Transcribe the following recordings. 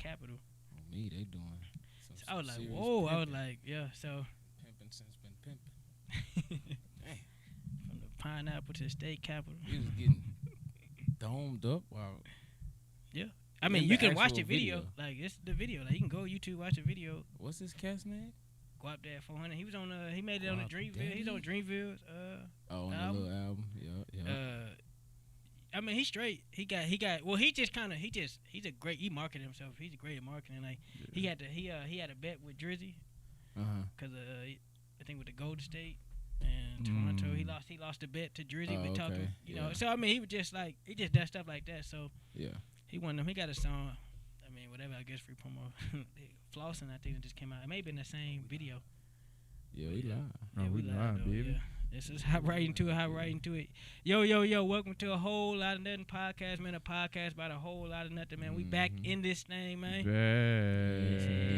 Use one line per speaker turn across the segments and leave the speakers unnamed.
capital.
Me, they doing.
So I was like, whoa.
Pimping.
I was like, yeah. So
Pimping since been pimping. Damn.
from the pineapple to the state capital.
He was getting domed up. Wow.
Yeah. I mean,
In
you
the
can watch the
actual
video. Like, it's the video. Like, you can go YouTube, watch the video.
What's this cat's name?
Guap Dad 400. He was on. He made it on the
Guap
Dreamville. He's on Dreamville's.
On the
album.
little album. Yeah.
I mean, he's straight. He got. Well, he's a great. He marketed himself. He's great at marketing. Like, he had a bet with Drizzy. Cause I think with the Golden State and Toronto, he lost the bet to Drizzy. We talked,
okay.
you know. So I mean, he does stuff like that. So
Yeah.
he won them. He got a song. I mean, whatever. I guess free promo. Flossing, I think it just came out. It may have been the same video.
Yeah, we live.
Yeah, we live, baby. Yeah. This is hop right into it. Yo. Welcome to a Whole Lot of Nothing podcast, man. A podcast about a whole lot of nothing, man. We back in this thing, man.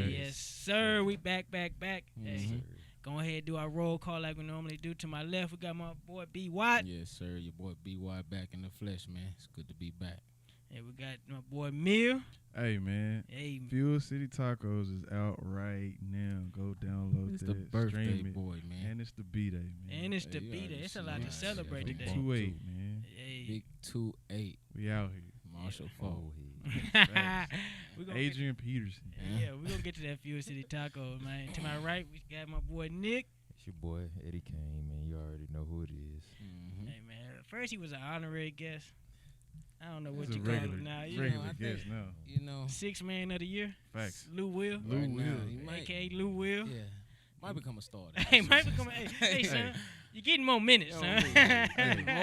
Yes, sir. We back. Hey, go ahead and do our roll call like we normally do. To my left, we got my boy B. Watt.
Yes, sir. Your boy B.Y. back in the flesh, man. It's good to be back.
And we got my boy Mill.
Hey, man.
Hey,
Fuel City Tacos is out right now. Go download
It's
that.
the birthday
stream it.
boy, man.
And it's the B-Day, man.
and it's the
Hey, you
B-Day.
already
It's a
see
lot to
that.
celebrate
Big
today.
2-8, man.
Hey.
Big 2-8.
We out here.
Marshall Fall.
We gonna
Adrian Peterson.
Yeah, we're going to get to that Fuel City Taco, man. To my right, we got my boy Nick.
It's your boy Eddie Kane, man. You already know who it is.
Hey, man. First, he was an honorary guest. I don't know what
He's
you
a
call
regular,
him now.
regular
I
guest now.
You know,
6th man of the year.
Facts.
Lou Will.
Lou
right
Will.
now, he might,
A.K.A. Lou Will.
yeah, might become a star.
Hey, might become hey, son. You're getting more minutes,
Yo,
son.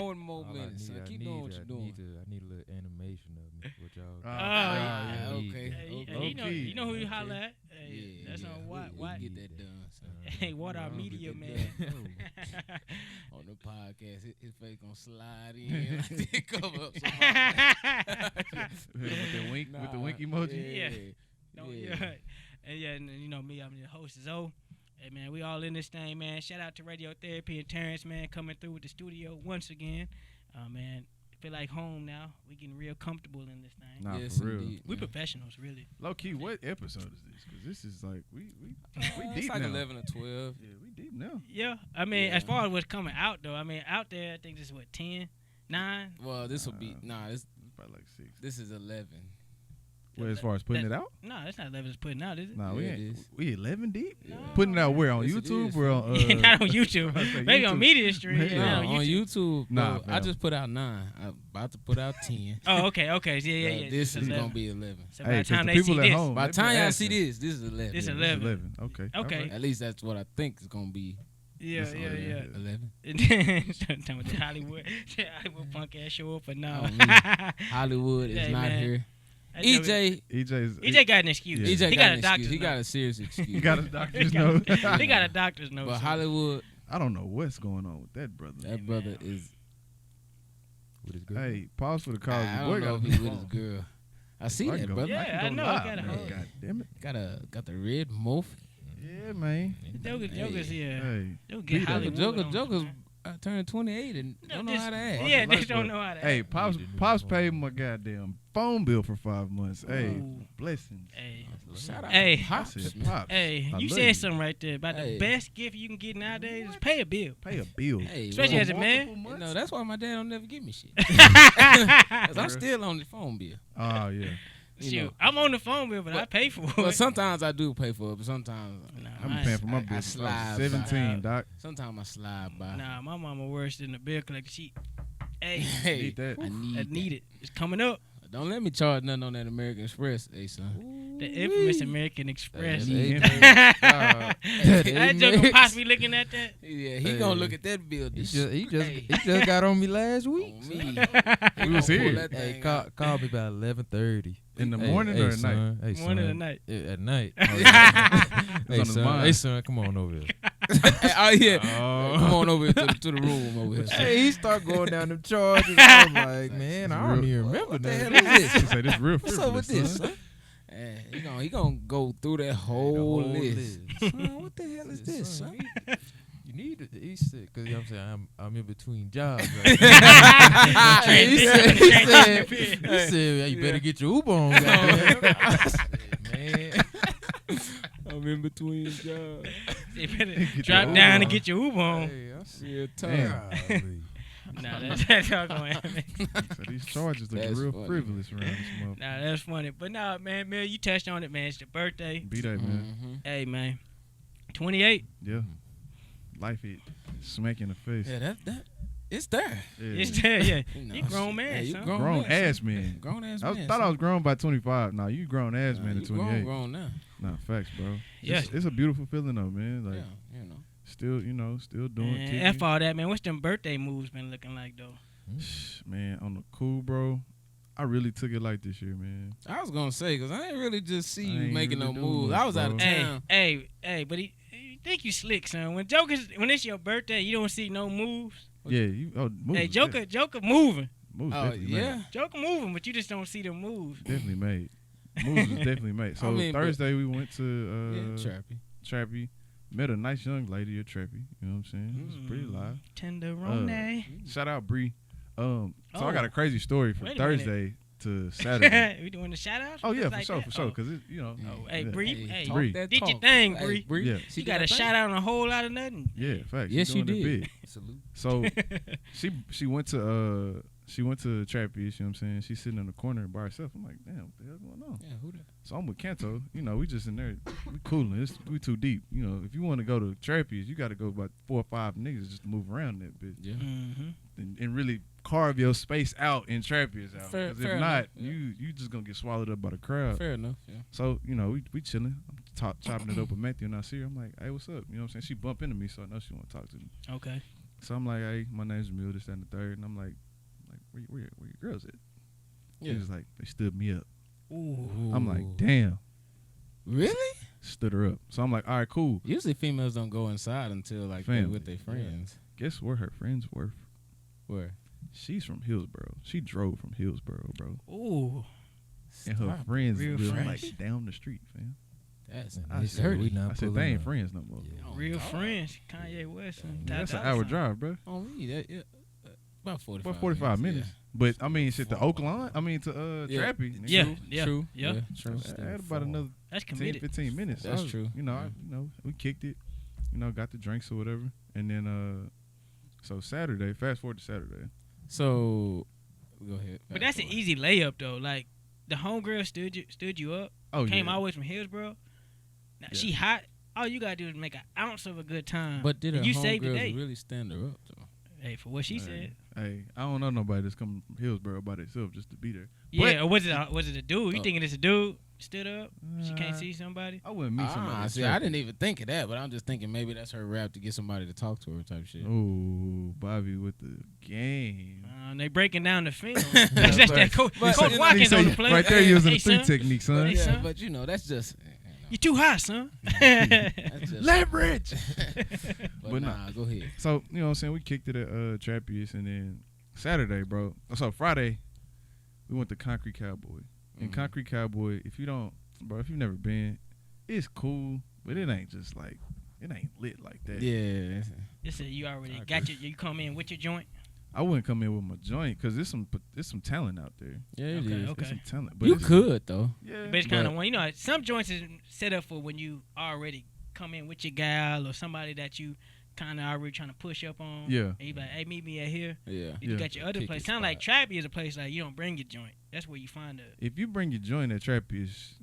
more and more
All
minutes.
I
Keep doing what you're doing.
I need a little animation of me. What y'all?
yeah.
Okay.
Hey, you know who you holler at? Hey,
Yeah,
that's
yeah.
on what?
We'll
What?
get that done. So.
Hey, what our
We'll
media
get
man?
that done. On the podcast, his face gonna slide in. Cover up
with the wink, with the wink emoji.
Yeah. No, yeah. And you know me, I'm your host Zoe. Hey man, we all in this thing, man. Shout out to Radiotherapy and Terrence, man, coming through with the studio once again. Man, feel like home now. We getting real comfortable in this thing.
Nah,
Yes,
for real.
indeed,
We
man.
professionals, really.
Low key, what episode is this? Because this is like we
It's
deep
like
now.
11 or 12.
Yeah, we deep now.
Yeah, I mean,
Yeah.
as far as what's coming out though, I mean, out there, I think this is what 10, 9.
Well, this will be
It's probably like 6.
this is 11.
Well, as far as putting it out?
No, that's not 11 is putting out, is it?
Nah,
Yeah,
we
it
ain't.
is.
We 11 deep.
Yeah.
Putting it out where on
Yes, it
YouTube
is.
or on?
Not on YouTube.
I say
Maybe on
YouTube.
Media Stream.
Yeah.
Yeah,
on YouTube,
Nah,
bro, I
fam.
just put out 9. I'm about to put out 10.
Oh, okay. Yeah.
This
It's
is
11.
gonna be 11.
So by
Hey,
the
'cause
time
the
they
people
see
at
this,
home,
By
they
the time
been
y'all see
asking.
this is 11.
This
Yeah,
11.
11. Okay.
Okay.
At least that's what I think is gonna be.
yeah.
11.
Talking with the Hollywood punk ass show up, but no.
Oh, me. Hollywood is
Hey,
not
man.
here.
I know
EJ,
EJ got an excuse.
Yeah.
EJ
He
got
a
an
doctor's
excuse. He got
note.
a serious excuse.
You got a doctor's note.
He got a doctor's note.
But
so-
Hollywood,
I don't know what's going on with that brother.
that brother is.
With his girl.
Hey, pause for the call.
I
Boy
don't know
got
if
a
he with his
phone.
girl. I see
I can
that,
go-
brother.
Yeah,
can
I
go
know.
live,
I got a
man.
whole-
God damn it.
Got the red moth.
Yeah, man.
Joker's here.
Hey.
They'll
Beat
get
that.
Hollywood.
Joker's
on.
turned 28 and don't know how to act.
Yeah, they
Life
don't
boy.
know how to
Hey,
act.
Pops paid my goddamn phone bill for 5 months. Hey,
Ooh.
blessings.
Hey,
Shout out
Hey.
to
I
Pops,
said,
man.
Pops.
hey,
I
you
love
said something right there about
Hey.
the best gift you can get nowadays is pay a bill.
Pay a bill.
Hey,
Especially
well,
as a man.
Multiple months?
no, that's why my dad don't never give me shit. 'Cause I'm still on the phone bill.
Oh, yeah.
You
Shoot,
know.
I'm on the phone bill, but I pay for
Well,
it.
sometimes I do pay for it, but sometimes
Nah,
I'm
I-
paying for my
I
bill. since I
slide
was 17,
by.
doc.
sometimes I slide by.
Nah, my mama worse than the bill collector. She, hey,
Hey,
Need that.
I need,
I need it. It's coming up.
that. Don't let me charge nothing on that American Express, hey son.
The infamous American Express.
That's it.
I just gonna possibly looking at that.
Yeah, he gonna look at that bill.
He just got on me last week.
On me.
We was
He gonna
here.
pull that
Hey,
thing
call,
out.
call me about 11:30.
In the morning or at night?
son. Hey,
Morning or
son.
night?
Yeah, at night.
It's
Hey,
on his
son.
mind.
Hey, son, come on over here.
Oh yeah,
Oh.
come on over here to the room over here. son.
Hey, he start going down them charges. I'm like, man, I don't even remember
What the
that.
hell is
She
this?
said, this real
What's up with
frivolous,
this,
son.
son? He gonna go through that whole list.
list.
Son, what the hell is this, son?
You need it. He said, because you know what I'm saying, I'm in between jobs. Right?
Transition
he said, hey, you better get your Uber on. goddamn. I said,
in between jobs.
You better drop down and get your Uber on.
Hey, I see.
Real tough.
Nah, that's all gonna happen.
So these charges look
That's
real
funny.
frivolous around this motherfucker.
Nah, that's funny. But nah, man, Mill, you touched on it, man. It's your birthday.
B-Day, man.
Mm-hmm.
Hey, man. 28.
Yeah. Life hit smack in the face.
Yeah, that it's there.
Yeah.
It's there, yeah.
You know,
You grown man,
you
son.
grown
ass man.
Grown ass
I
man.
thought I was grown by 25. Nah, you grown ass man at
you
28.
grown now.
Nah, facts, bro.
Yeah.
It's a beautiful feeling though, man. Like
Yeah, you know.
still doing
Man,
kicking.
F all that, man. What's them birthday moves been looking like, though?
Man, on the cool, bro. I really took it like this year, man.
I was gonna say because I ain't really just see
I
you
ain't
making
really
no
doing
moves.
much,
I was out of
bro.
town.
Hey, but you think you slick, son. When it's your birthday, you don't see no moves.
Yeah, you. Oh, moves,
Hey, Joker moving.
Moves
Oh
definitely
yeah.
made.
Joker moving, but you just don't see the moves.
Definitely made. Moves was definitely made. So
I mean, but-
Thursday we went to
Trappy.
Trappy. Met a nice young lady at Trappy. You know what I'm saying? It was pretty live.
Tenderone.
Shout out Bree. So I
Oh.
got a crazy story from
Wait a minute.
Thursday to Saturday.
We doing the shout outs?
Oh yeah, for sure. Cause it, you know.
Oh, hey,
yeah.
Bree. Hey,
Bree.
Talk that
did your
talk.
thing,
Hey,
Bree.
Bree.
Yeah.
She
You got a
that
shout out on a whole lot of nothing.
Yeah, facts.
Yes,
She
you
doing it
did.
big.
Salute.
So she went to Trappy. You know what I'm saying? She's sitting in the corner by herself. I'm like, damn, what the hell's going on?
Yeah, who that?
So I'm with Kanto. You know, we just in there. We cooling. We too deep. You know, if you want to go to Trappies, you got to go about 4 or 5 niggas just to move around that bitch.
Yeah.
Mm-hmm.
And really carve your space out in Trappies out.
Fair-
Because
fair
if not,
enough, yeah.
you just going to get swallowed up by the crowd.
Fair enough. Yeah.
So, you know, we chilling. I'm chopping it up with Matthew, and I see her. I'm like, hey, what's up? You know what I'm saying? She bump into me, so I know she want to talk to me.
Okay.
So I'm like, hey, my name's Jamil, this, that, and the third. And I'm like where your girls at?
Yeah.
She was like, they stood me up.
Ooh.
I'm like, damn.
Really?
Stood her up. So I'm like, all right, cool.
Usually females don't go inside until like they're
Family.
with their friends.
Guess where her friends were?
Where?
She's from Hillsboro. She drove from Hillsboro, bro.
Ooh.
And her
Stop.
friends
Real
live
friends.
like down the street, fam.
That's
I
it's
said,
hurting.
we not
I said,
pulling
they ain't
up.
friends no more.
Yeah.
Real
God.
friends. Kanye West. And
That's an
Ty Dolla
hour
$ign.
drive, bro.
Oh, yeah, about 45.
About 45 minutes. But, I mean, shit, to Oakland, I mean, to
Yeah.
Trappy.
Yeah.
nigga,
Yeah.
True.
Yeah.
True.
I had about another
That's
10,
committed.
15 minutes.
That's
I was-
true.
You know,
Yeah.
we kicked it. You know, got the drinks or whatever. And then, so Saturday, fast forward to Saturday.
So, go ahead.
But that's an easy layup, though. Like, the homegirl stood you up,
Oh,
came
yeah.
all the way from Hillsboro. Now,
Yeah.
she hot. All you got to do is make an ounce of a good time.
But did her
you saved the day.
homegirls really stand her up, though?
Hey, for what she said.
Hey, I don't know nobody that's coming from Hillsboro by themselves just to be there.
Yeah, or was it a dude? You
Oh.
thinking it's a dude stood up? She can't
Uh,
see somebody?
I wouldn't meet somebody.
See, I didn't even think of that, but I'm just thinking maybe that's her rap to get somebody to talk to her type shit.
Oh, Bobby with the game.
They breaking down the film. That's that Coach
but-
Watkins on the play.
Right there, using
Hey,
the 3
son.
technique, son.
Hey,
Yeah,
son.
but you know, that's just
You too hot, son.
that's just
Leverage.
But
But
nah, go ahead.
So, you know what I'm saying? We kicked it at Trappiest, and then Saturday, bro. So, Friday, we went to Concrete Cowboy. And
Mhm.
Concrete Cowboy, if you've never been, it's cool, but it ain't just like, it ain't lit like that.
Yeah.
This is you already got you come in with your joint.
I wouldn't come in with my joint because there's some talent out there.
Yeah, it
Okay,
is.
okay.
There's some talent. But
You
it's-
could, though.
Yeah.
But it's kind of one, some joints is set up for when you already come in with your gal or somebody that you kind of already trying to push up on.
Yeah.
And you be like, hey, meet me at here.
Yeah.
You
Yeah.
got your other
Kick
place.
your
Sound like
spot.
Trappy is a place like you don't bring your joint. That's where you find
If you bring your joint at Trappiest,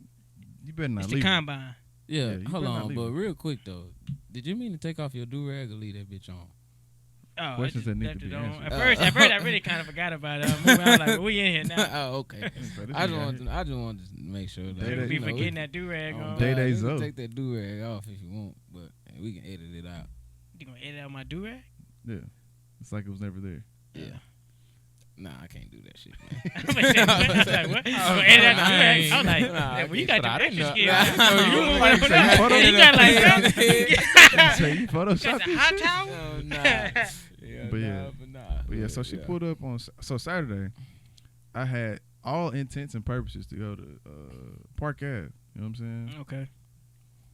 you better not
it's the
leave. it.
combine.
Yeah,
Yeah, you
hold
better not
on,
leave
but
it.
real quick though, did you mean to take off your do rag or leave that bitch on?
Oh,
Questions
I
that
just
need
left
to be
it on.
answered.
At first, I really kind of forgot about it. I was like, well, we in here now.
Oh, okay.
So this
I
nigga
just
out
wanted
here.
to make sure that
Day-Day-
We
you know,
forgetting that do rag on.
Day-Day
you can
Zoe.
take that do rag off if you want, but we can edit it out.
You gonna edit out my do rag?
Yeah. It's like it was never there.
Yeah. Nah, I can't do that shit,
I was like, what? You gonna edit out the do rag? I was like,
Nah,
well, you got
I
the
didn't
extra
know.
skill.
Nah, I know you
like that. Photo-
You got like
You say you
got
Photoshop
the
this
hot
shit?
towel?
Oh, nah. Yeah,
But
nah,
yeah.
but nah.
But yeah, so she pulled up on Saturday. I had all intents and purposes to go to Park Ave. You know what I'm saying?
Okay.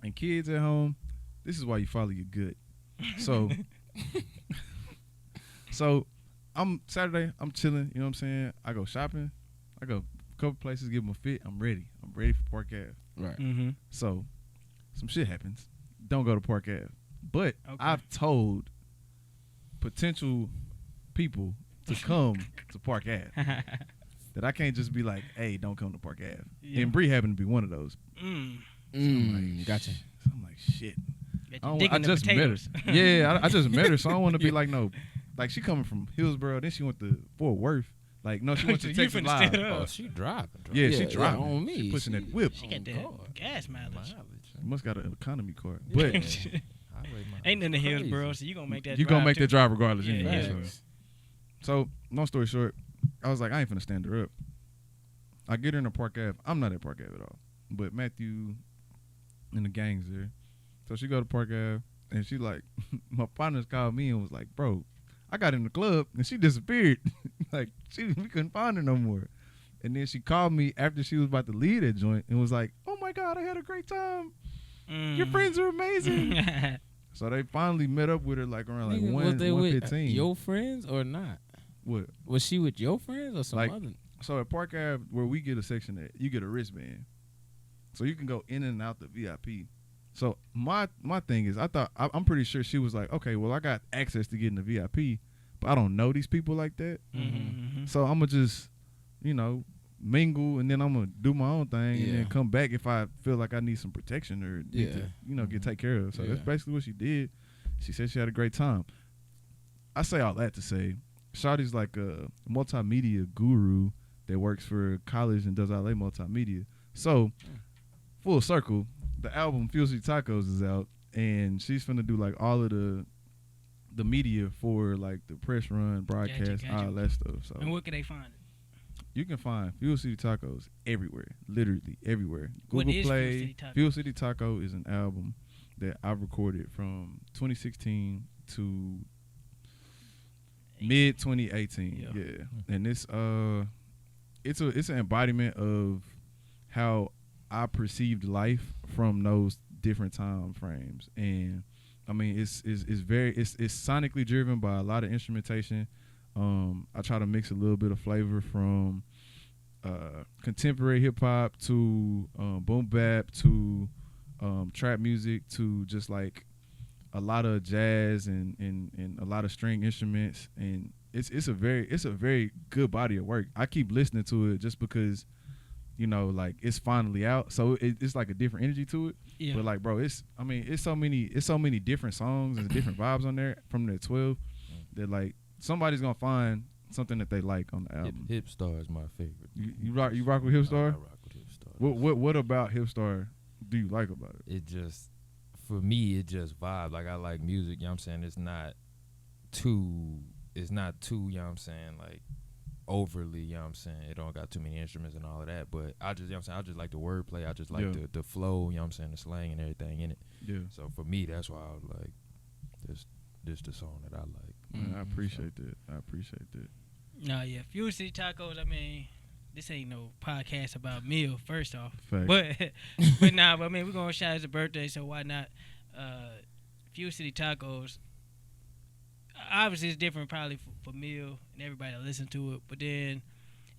And kids at home, this is why you follow your gut. So, I'm Saturday. I'm chilling. You know what I'm saying? I go shopping. I go a couple places, give them a fit. I'm ready. I'm ready for Park Ave.
Right.
Mm-hmm.
So some shit happens. Don't go to Park Ave. But
Okay.
I've told potential people to come to Park Ave. That I can't just be like, hey, don't come to Park Ave.
Yeah.
And Bree happened to be one of those.
Gotcha.
So I'm like, shit.
I
just met her. Yeah, I just met her, so I don't want to be like, no. Like, she coming from Hillsborough, then she went to Fort Worth. Like, no, she went to
You
Texas
finna
Live.
stand up.
Oh, she driving.
Yeah, she driving.
on me.
She pushing that whip.
She got that gas mileage.
Must got an economy card. But
Ain't nothing in Hillsborough, so you gonna make that.
you gonna make
too.
that drive regardless.
Yeah,
anyway.
yeah.
So, long story short, I was like, I ain't finna stand her up. I get her in the Park Ave. I'm not at Park Ave at all. But Matthew and the gang's there. So she go to Park Ave, and she like, my partners called me and was like, bro, I got in the club, and she disappeared. Like, we couldn't find her no more. And then she called me after she was about to leave that joint and was like, oh, my God, I had a great time. Your friends are amazing. So they finally met up with her like around like 1:15.
Your friends or not?
What?
Was she with your friends or some
Like,
other?
So at Park Ave, where we get a section at, you get a wristband. So you can go in and out the VIP. So my thing is, I'm pretty sure she was like, okay, well, I got access to get in the VIP, but I don't know these people like that.
Mm-hmm.
So I'm going to just, mingle, and then I'm going to do my own thing and then come back if I feel like I need some protection or need to, get taken care of. So that's basically what she did. She said she had a great time. I say all that to say, Shawty's like a multimedia guru that works for a college and does all their multimedia. So, full circle, the album Fuel City Tacos is out, and she's finna do like all of the media for like the press run, broadcast,
Gotcha.
all that stuff. So
And where can they find it?
you can find Fuel City Tacos everywhere, literally everywhere.
What
Google
is
Play.
Fuel City Taco?
Fuel City Taco is an album that I recorded from 2016 to mid 2018. Yeah, and it's an embodiment of how I perceived life from those different time frames. And I mean, it's sonically driven by a lot of instrumentation. I try to mix a little bit of flavor from contemporary hip hop to boom bap to trap music to just like a lot of jazz and a lot of string instruments, and it's a very good body of work. I keep listening to it just because, like it's finally out, so it's like a different energy to it. Yeah. But like, bro, it's so many different songs and different vibes on there from the 12 that like somebody's gonna find something that they like on the album.
Hipstar is my favorite.
You rock with Hipstar?
I rock with Hipstar.
What about Hipstar do you like about it?
It just, for me, it just vibe. Like, I like music, you know what I'm saying? It's not too, you know what I'm saying, like overly, you know what I'm saying? It don't got too many instruments and all of that, but I just, you know what I'm saying, I just like the wordplay. I just like the flow, you know what I'm saying, the slang and everything in it. Yeah. So for me, that's why I was like, this the song that I like.
Man, I appreciate that.
No, yeah, Fuel City Tacos. I mean, this ain't no podcast about meal. First off,
Fact.
but nah. But I mean, we're gonna shout his birthday, so why not? Fuel City Tacos. Obviously, it's different probably for meal and everybody that listen to it. But then,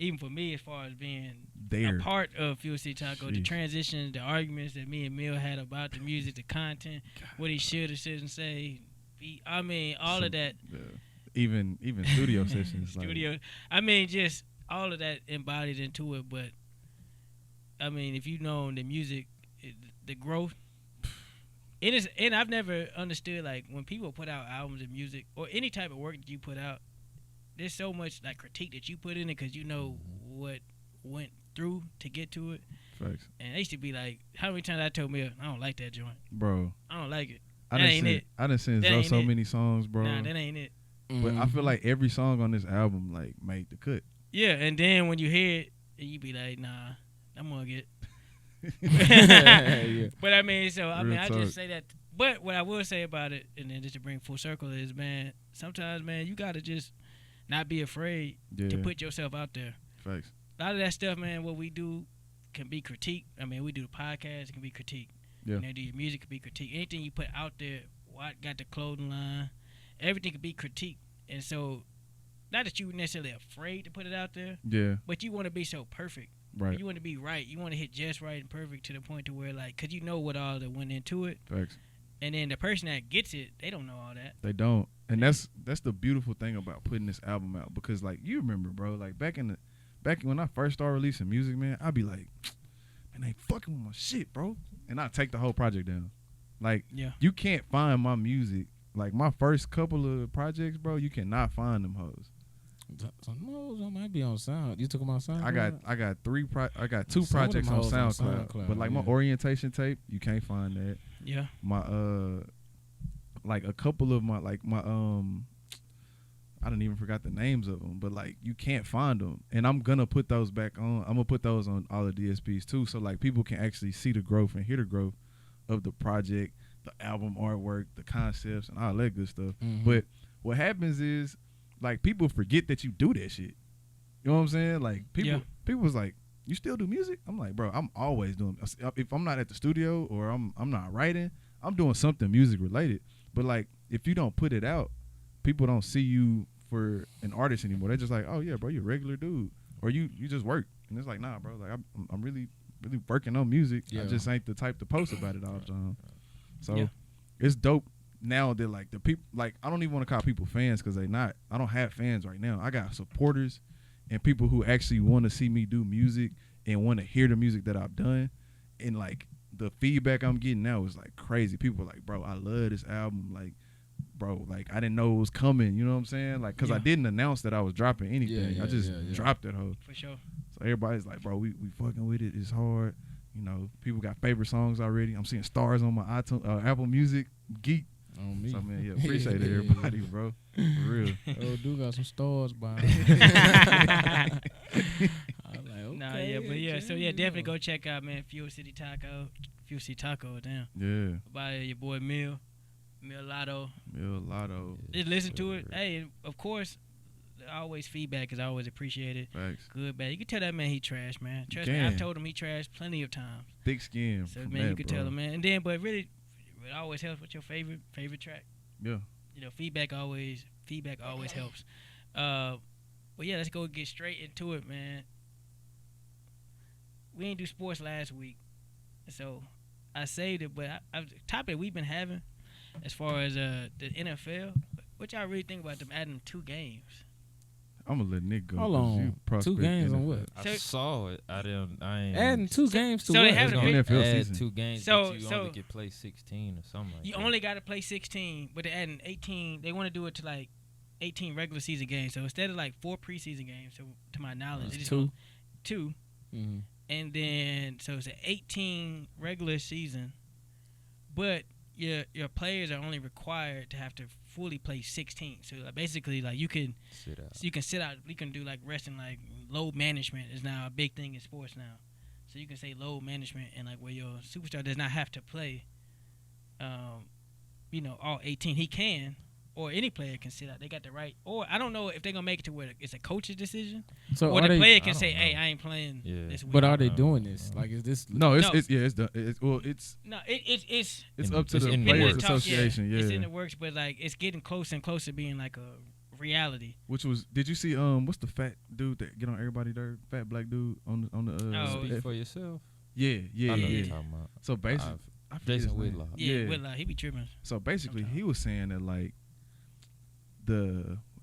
even for me, as far as being a part of Fuel City Tacos, the transitions, the arguments that me and Mill had about the music, the content, what he should or shouldn't say. I mean, all of that.
Even studio sessions.
Studio. I mean, just all of that embodied into it. But I mean, if you know the music, the growth, it is. And I've never understood like when people put out albums of music or any type of work that you put out. There's so much like critique that you put in it because you know what went through to get to it.
Facts.
And they used to be like, how many times I told me I don't like that joint,
bro.
I don't like it.
I done seen so many songs, bro.
Nah, that ain't it.
But I feel like every song on this album like made the cut.
Yeah, and then when you hear it, you be like, nah, I'm gonna get. But I mean, I just say that. But what I will say about it, and then just to bring full circle is, man, sometimes, man, you gotta just not be afraid to put yourself out there.
Facts.
A lot of that stuff, man, what we do can be critiqued. I mean, we do the podcast, it can be critiqued. Yeah. You know, do your music can be critiqued. Anything you put out there, got the clothing line, everything can be critiqued. And so, not that you necessarily afraid to put it out there. Yeah. But you want to be so perfect
Right.
You want to be right. You want to hit just right and perfect to the point to where, like, because you know what all that went into it.
Facts.
And then the person that gets it, they don't know all that.
They don't. And that's the beautiful thing about putting this album out, because like you remember, bro, like back when I first started releasing music, man, I'd be like, man, they fucking with my shit, bro. And I'd take the whole project down. Like, you can't find my music. Like my first couple of projects, bro, you cannot find them hoes.
Some of those might be on Sound. You took them on SoundCloud?
I got two projects on SoundCloud. But like my orientation tape, you can't find that.
Yeah.
My like a couple of my I don't even forgot the names of them, but like you can't find them. And I'm gonna put those back on. I'm gonna put those on all the DSPs too, so like people can actually see the growth and hear the growth of the project, the album artwork, the concepts, and all that good stuff.
Mm-hmm.
But what happens is, like, people forget that you do that shit. You know what I'm saying? Like, people was like, you still do music? I'm like, bro, I'm always doing. If I'm not at the studio or I'm not writing, I'm doing something music related. But like, if you don't put it out, people don't see you for an artist anymore. They're just like, oh yeah, bro, you're a regular dude, or you just work. And it's like, nah, bro, like I'm really working on music. I just ain't the type to post about it all the time. So it's dope now that like the people, like, I don't even want to call people fans because they not. I don't have fans right now. I got supporters and people who actually want to see me do music and want to hear the music that I've done. And like the feedback I'm getting now is like crazy. People are like, bro, I love this album. Like, bro, like I didn't know it was coming. You know what I'm saying? Like, cause I didn't announce that I was dropping anything. I just dropped it, hoe.
For sure.
So everybody's like, bro, we fucking with it. It's hard. You know, people got favorite songs already. I'm seeing stars on my iTunes, Apple Music, Geek.
On me.
So man, yeah, appreciate it, everybody, bro. For real.
Oh, dude got some stars by
So definitely go check out, man, Fuel City Taco, damn.
Yeah.
By your boy Mil Lotto.
Lotto.
Just listen to it. Hey, and of course, always feedback is always appreciated.
Thanks.
Good, bad. You can tell that man he trash, man. Trust me, I've told him he trash plenty of times.
Thick skin.
So man, you can tell him, man. And then, but really, it always helps with your favorite track.
Yeah.
You know, feedback always helps. But yeah, let's go get straight into it, man. We ain't do sports last week, so I saved it. But the topic we've been having, as far as the NFL, what y'all really think about them adding 2 games?
I'm gonna let Nick go.
Hold on. 2 games on what?
I saw it. I ain't
adding 2 games to
so
what?
they have
NFL season.
2 games.
So
you only can play 16 or something like that.
You only got to play 16, but they're adding 18. They want to do it to like 18 regular season games. So instead of like 4 preseason games, so to my knowledge, it's
2.
2.
Mm-hmm.
And then so it's an 18 regular season, but your players are only required to have to fully play 16. So like basically, like you can sit out. You can do like resting, like load management is now a big thing in sports now. So you can say load management and like where your superstar does not have to play, all 18. He can, or any player can sit out. They got the right. Or I don't know if they're gonna make it to where it's a coach's decision,
so
or the player can say, "Hey, I ain't playing this week."
But are they doing this? Like, is this?
No, it's done. It's up to the Players Association.
It's in the works, but like it's getting closer and closer being like a reality.
Which was? Did you see? What's the fat dude that get on everybody there? Fat black dude on the.
Speak for yourself.
Yeah.
I know what you're talking about.
So basically,
Jason Whitlock.
Yeah, Whitlock. He be tripping.
So basically, he was saying that like.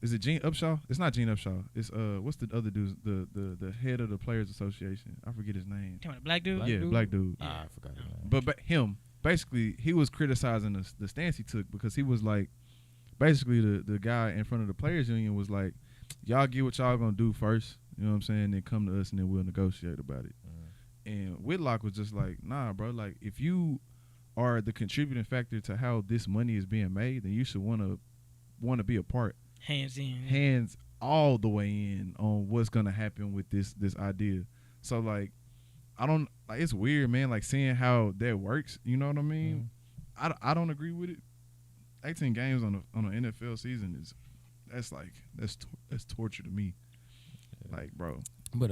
Is it Gene Upshaw? It's not Gene Upshaw. It's what's the other dude? The head of the Players Association. I forget his name.
Talking about the black dude?
Black dude.
I forgot his name.
But him basically he was criticizing the stance he took because he was like, basically the guy in front of the Players Union was like, y'all get what y'all gonna do first. You know what I'm saying? Then come to us and then we'll negotiate about it. And Whitlock was just like, nah, bro. Like if you are the contributing factor to how this money is being made, then you should want to be a part, hands all the way in on what's gonna happen with this idea. So like, I don't like, it's weird, man. Like seeing how that works. You know what I mean? I don't agree with it. 18 games on an NFL season that's torture to me. Like, bro.
But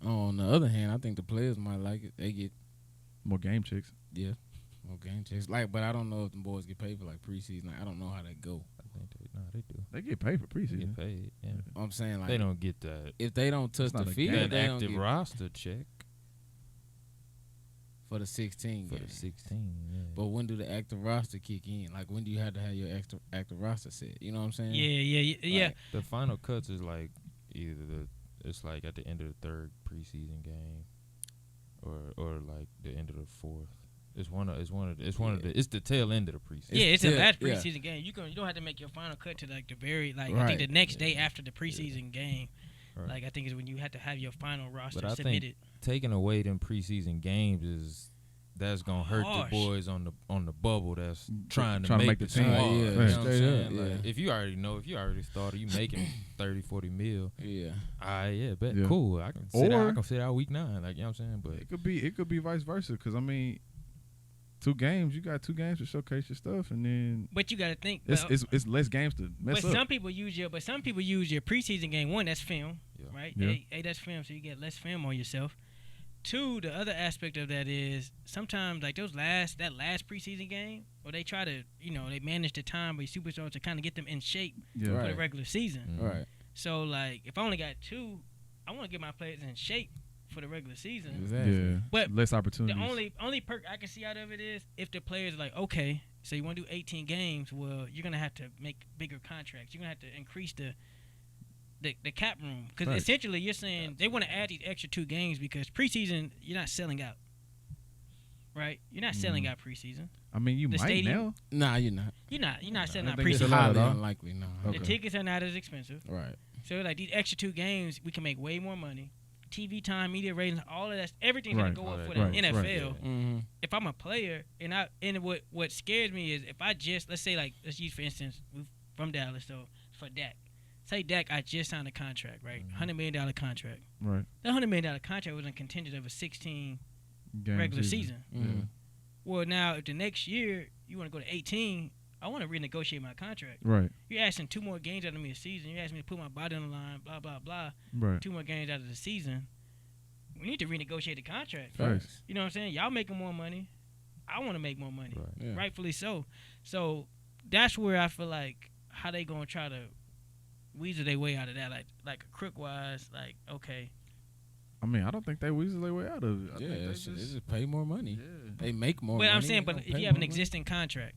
on the other hand, I think the players might like it. They get
more game checks.
Yeah. More game checks. Like, but I don't know if the boys get paid for like preseason. Like, I don't know how that go.
No, they do.
They get paid for
They
preseason.
get paid. Yeah.
I'm saying like
They don't get that.
if they don't touch
It's not
the
a
field,
game.
That
they don't
active
get
roster check
for the 16
for
games.
the 16. Yeah.
But when do the active roster kick in? Like when do you have to have your active roster set? You know what I'm saying?
Yeah.
Like,
The final cuts is like it's like at the end of the third preseason game, or like the end of the fourth. It's the tail end of the preseason.
Yeah, it's a last
yeah.
preseason game. You don't have to make your final cut to like the very I think the next day after the preseason game.
Right.
Like I think is when you have to have your final roster
But I
submitted.
think taking away them preseason games that's gonna hurt
Harsh.
the boys on the bubble that's trying to
make
make
the
the
team.
squad.
Yeah,
You
yeah,
know what I'm
straight
saying?
up,
Like,
yeah.
if you already started, you making 30, 40 mil.
Yeah.
Yeah, bet
Yeah.
cool. I can sit out week 9. Like, you know what I'm saying? But
It could be vice versa. Because I mean, you got 2 games to showcase your stuff, and then
But you got to think.
it's less games to mess
But
up.
some people use your preseason game. One, that's film,
Yeah.
right?
Yeah.
Hey, that's film, so you get less film on yourself. 2, the other aspect of that is sometimes like that last preseason game, or they try to they manage the time with superstars to kind of get them in shape
Yeah.
for
Right.
the regular season.
Right.
So like if I only got 2, I want to get my players in shape for the regular season.
Exactly.
Yeah.
But
less
The
opportunities.
only perk I can see out of it is if the players are like, okay, so you want to do 18 games, well, you're gonna have to make bigger contracts. You're gonna have to increase the cap room because
Right.
essentially you're saying they want to add these extra 2 games because preseason you're not selling out, right? You're not selling out preseason.
I mean, you
the
might
stadium-
now.
Nah, you're not.
You're not selling
I
out
think it's
preseason.
a lot.
Highly
at all?
unlikely. No.
Okay.
The tickets are not as expensive,
Right.
so like these extra 2 games, we can make way more money. TV time, media ratings, all of that, everything's gonna
Right.
go
All
up
that
for the
goes,
NFL.
right.
Mm-hmm.
If I'm a player and what scares me is if I just let's use for instance from Dallas, so for Dak. Say Dak, I just signed a contract, right? $100 million contract.
Right.
That $100 million contract was contingent of a 16
Game
regular season.
Mm-hmm.
Well, now if the next year you want to go to 18, I want to renegotiate my contract.
Right.
You're asking 2 more games out of me a season. You're asking me to put my body on the line, blah blah blah.
Right.
2 more games out of the season. We need to renegotiate the contract.
Facts.
You know what I'm saying? Y'all making more money. I want to make more money.
Right.
Yeah.
Rightfully so. So that's where I feel like how they gonna try to weasel their way out of that, like a crook wise, like okay.
I mean, I don't think they weasel their way out of it. I
Yeah,
think they
they just pay more money.
yeah.
They make more
But
money.
I'm saying,
they
but
don't
if
pay
you have an
more money.
existing contract,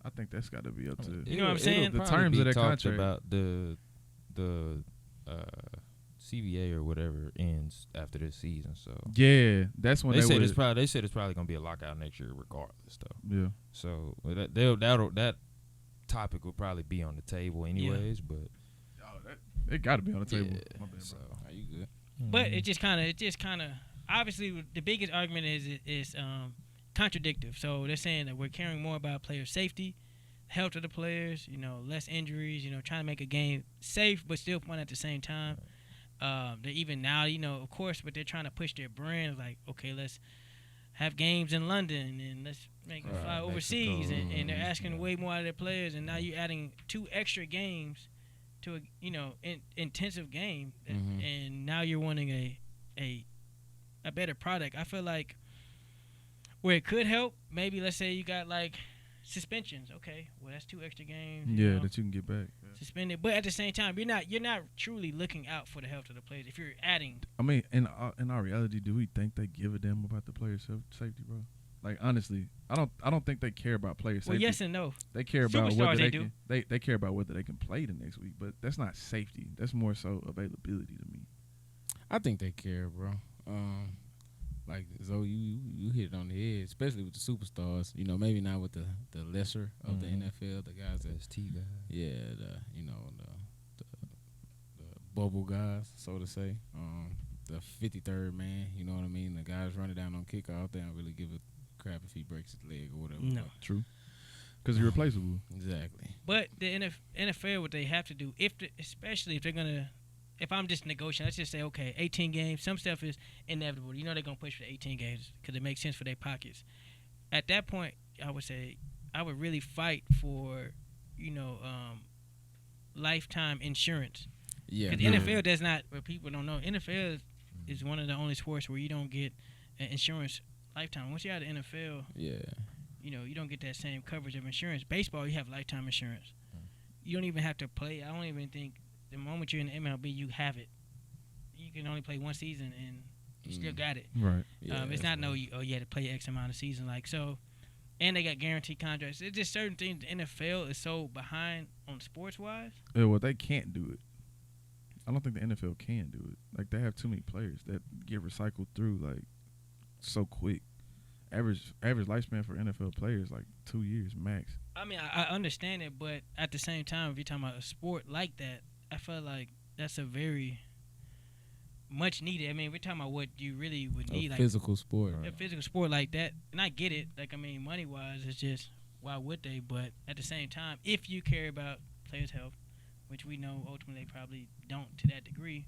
I think that's got to be up to.
You know what I'm saying?
The
It'll probably
terms
be
of that
talked
contract.
about the CBA or whatever ends after this season. So
Yeah, that's when
they
they
said
would.
it's probably gonna be a lockout next year regardless though.
Yeah.
So that topic will probably be on the table anyways. But
It got to be on the table.
yeah,
My bad, bro.
so
Are you good?
but it just kind of obviously the biggest argument is contradictive. So they're saying that we're caring more about player safety, health of the players, less injuries, trying to make a game safe but still fun at the same time. They're even now, of course, but they're trying to push their brand like, okay, let's have games in London and let's make them fly overseas,
Mexico,
and they're asking
yeah.
way more out of their players, and now you're adding 2 extra games to a intensive game,
Mhm.
and now you're wanting a better product. I feel like where it could help, maybe let's say you got like suspensions. Okay, well that's 2 extra games.
Yeah, that you can get back. Yeah.
Suspended, but at the same time, you're not truly looking out for the health of the players if you're adding.
I mean, in our reality, do we think they give a damn about the player safety, bro? Like honestly, I don't think they care about player safety.
Well, yes and no.
They care about
Superstars,
whether
they
they
do.
can. They care about whether they can play the next week, but that's not safety. That's more so availability to me.
I think they care, bro. Like Zoe, you hit it on the head, especially with the superstars. Maybe not with the lesser of the NFL, the guys that
ST guy.
yeah, the bubble guys, so to say. The 53rd man, you know what I mean? The guys running down on kickoff, they don't really give a crap if he breaks his leg or whatever.
No.
True, because you're replaceable.
Exactly.
But the NFL, what they have to do, especially if they're gonna, if I'm just negotiating, let's just say, okay, 18 games. Some stuff is inevitable. They're gonna push for 18 games because it makes sense for their pockets. At that point, I would say I would really fight for, lifetime insurance.
Yeah.
Because NFL does not. What people don't know, NFL is one of the only sports where you don't get insurance lifetime. Once you're out of the NFL,
Yeah.
you don't get that same coverage of insurance. Baseball, you have lifetime insurance. you don't even have to play. I don't even think the moment you're in the MLB, you have it. You can only play one season and you still got it.
Right.
Yeah, it's not you had to play X amount of season like so. And they got guaranteed contracts. It's just certain things. The NFL is so behind on sports wise.
Yeah, well, they can't do it. I don't think the NFL can do it. Like they have too many players that get recycled through like so quick. Average lifespan for NFL players like 2 years max.
I mean, I understand it, but at the same time, if you're talking about a sport like that, I feel like that's a very much needed. I mean, we're talking about what you really would need, like
physical sport.
a physical sport like that. And I get it. Like, I mean, money wise, it's just why would they? But at the same time, if you care about players' health, which we know ultimately they probably don't to that degree,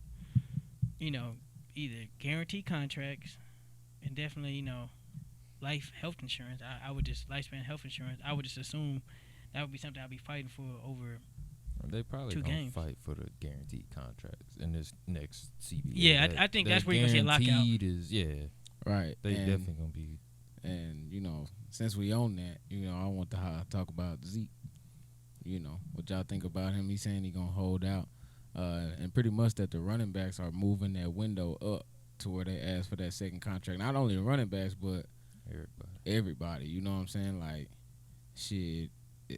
either guaranteed contracts and definitely life health insurance. I would just lifespan health insurance. I would just assume that would be something I'd be fighting for over.
They probably
two
don't
games.
fight for the guaranteed contracts in this next CBA.
Yeah, I think that's where you're going to see a lockout.
Is,
Right.
They definitely going to be.
And, since we own that, I want to talk about Zeke. What y'all think about him. He's saying he's going to hold out. And pretty much that the running backs are moving that window up to where they ask for that second contract. Not only the running backs, but everybody. You know what I'm saying? Like, shit.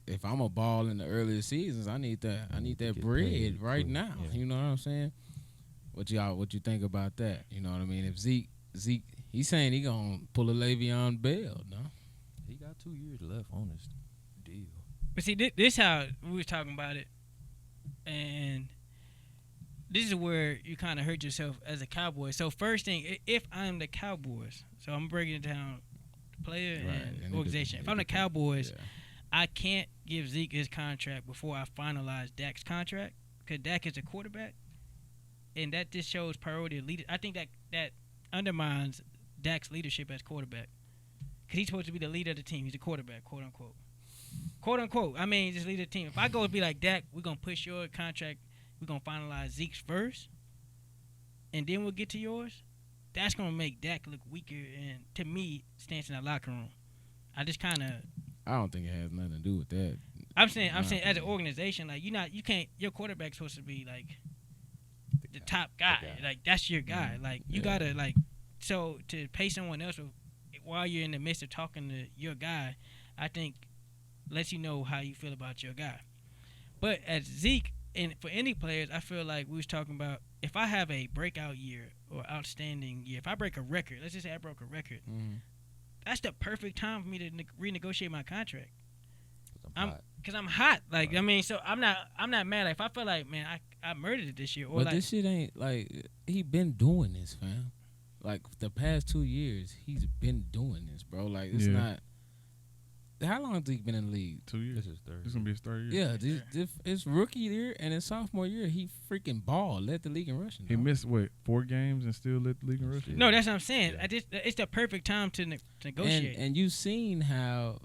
If I'm a ball in the earlier seasons, I need that bread right now. Yeah. You know what I'm saying? What you think about that? You know what I mean? If Zeke, he's saying he gonna pull a Le'Veon Bell, no?
He got 2 years left on his deal.
But see, this how we was talking about it, and this is where you kind of hurt yourself as a Cowboy. So first thing, if I'm the Cowboys, so I'm breaking it down, player and organization. If I'm the Cowboys. Yeah. I can't give Zeke his contract before I finalize Dak's contract because Dak is a quarterback, and that just shows priority of leader. I think that undermines Dak's leadership as quarterback because he's supposed to be the leader of the team. He's a quarterback, quote unquote. Quote unquote. I mean, just lead the team. If I go and be like Dak, we're gonna push your contract. We're gonna finalize Zeke's first, and then we'll get to yours. That's gonna make Dak look weaker, and to me, stands in the locker room. I just kind of.
I don't think it has nothing to do with that.
I'm saying as an organization, like you can't. Your quarterback's supposed to be like the top guy. Like that's your guy. Like you gotta like. So to pay someone else while you're in the midst of talking to your guy, I think lets you know how you feel about your guy. But as Zeke and for any players, I feel like we was talking about if I have a breakout year or outstanding year, if I break a record, let's just say I broke a record. Mm-hmm. That's the perfect time for me to renegotiate my contract. Because I'm hot. Like right. I mean, so I'm not mad. Like if I feel like man, I murdered it this year. Or
but
like,
this shit ain't like he been doing this, fam. Like the past 2 years, he's been doing this, bro. Like it's not. How long has he been in the league?
2 years.
This is third.
This is gonna be his third year.
Yeah, it's rookie year and his sophomore year, he freaking balled, led the league in rushing.
He missed 4 games and still led the league in rushing.
No, that's what I'm saying. Yeah. It's the perfect time to negotiate.
And you've seen how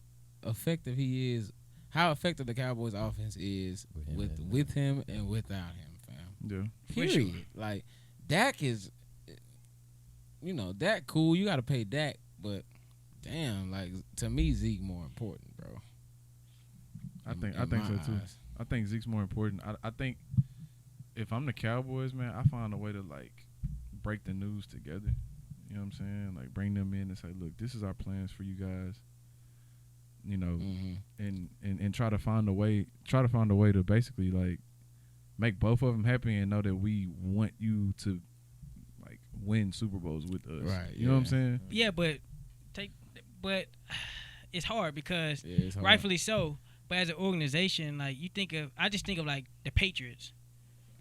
effective he is, how effective the Cowboys' offense is with him and without him, fam.
Yeah.
Period. Sure. Like Dak is, Dak cool. You got to pay Dak, but. Damn, like to me, Zeke more important, bro.
I think so too. I think Zeke's more important. I think if I'm the Cowboys, man, I find a way to like break the news together. You know what I'm saying? Like bring them in and say, look, this is our plans for you guys. And try to find a way to basically like make both of them happy and know that we want you to like win Super Bowls with us.
Right.
You know what I'm saying?
Yeah, but it's hard because rightfully so. But as an organization, like I just think of like the Patriots.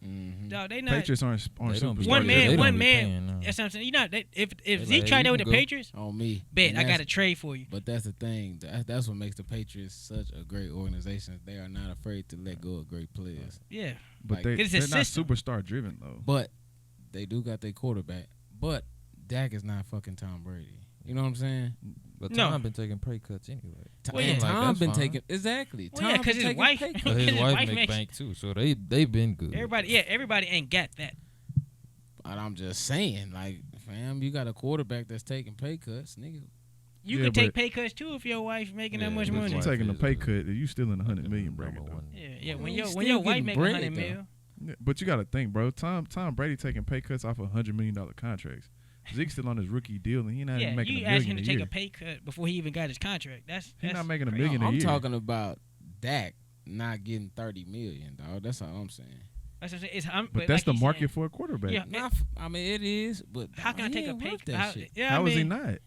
Mm-hmm.
No, they not.
Patriots aren't Super Bowl.
One man.
Paying,
that's what I'm saying. If Zeke tried that with the Patriots,
on me,
bet I got a trade for you.
But that's the thing. That's what makes the Patriots such a great organization. They are not afraid to let go of great players.
Yeah,
but they're not superstar driven though.
But they do got their quarterback. But Dak is not fucking Tom Brady. You know what I'm saying?
But Tom been taking pay cuts anyway.
Tom been taking exactly.
Well, yeah, because his wife
make bank too, so they've been good.
Everybody ain't got that.
But I'm just saying, like, fam, you got a quarterback that's taking pay cuts, nigga.
You
Yeah,
can take
but-
pay cuts too if your wife making that
Yeah,
much
but
money.
You
wife
taking a
is,
pay cut, you still in the 100 million
number
bracket though.
one.
Yeah.
Well,
When
he's
your
still
wife
getting
making
bread,
100
though.
mil.
Yeah, but you got to think, bro. Tom Brady taking pay cuts off of $100 million contracts. Zeke's still on his rookie deal, and he not
Yeah,
even making
you
$1
asked
million
him
a
to take
year.
a pay cut before he even got his contract. That's
He's not making $1
crazy.
million a
I'm
year.
talking about Dak not getting $30 million, dog. That's all I'm saying.
That's what I'm saying.
But
like
that's the
he's
market
saying,
for a quarterback.
Yeah.
I mean, it is, but
How can I
he
take a
ain't
pay
worth
cut?
that shit.
Yeah,
How
I
is he
mean,
not?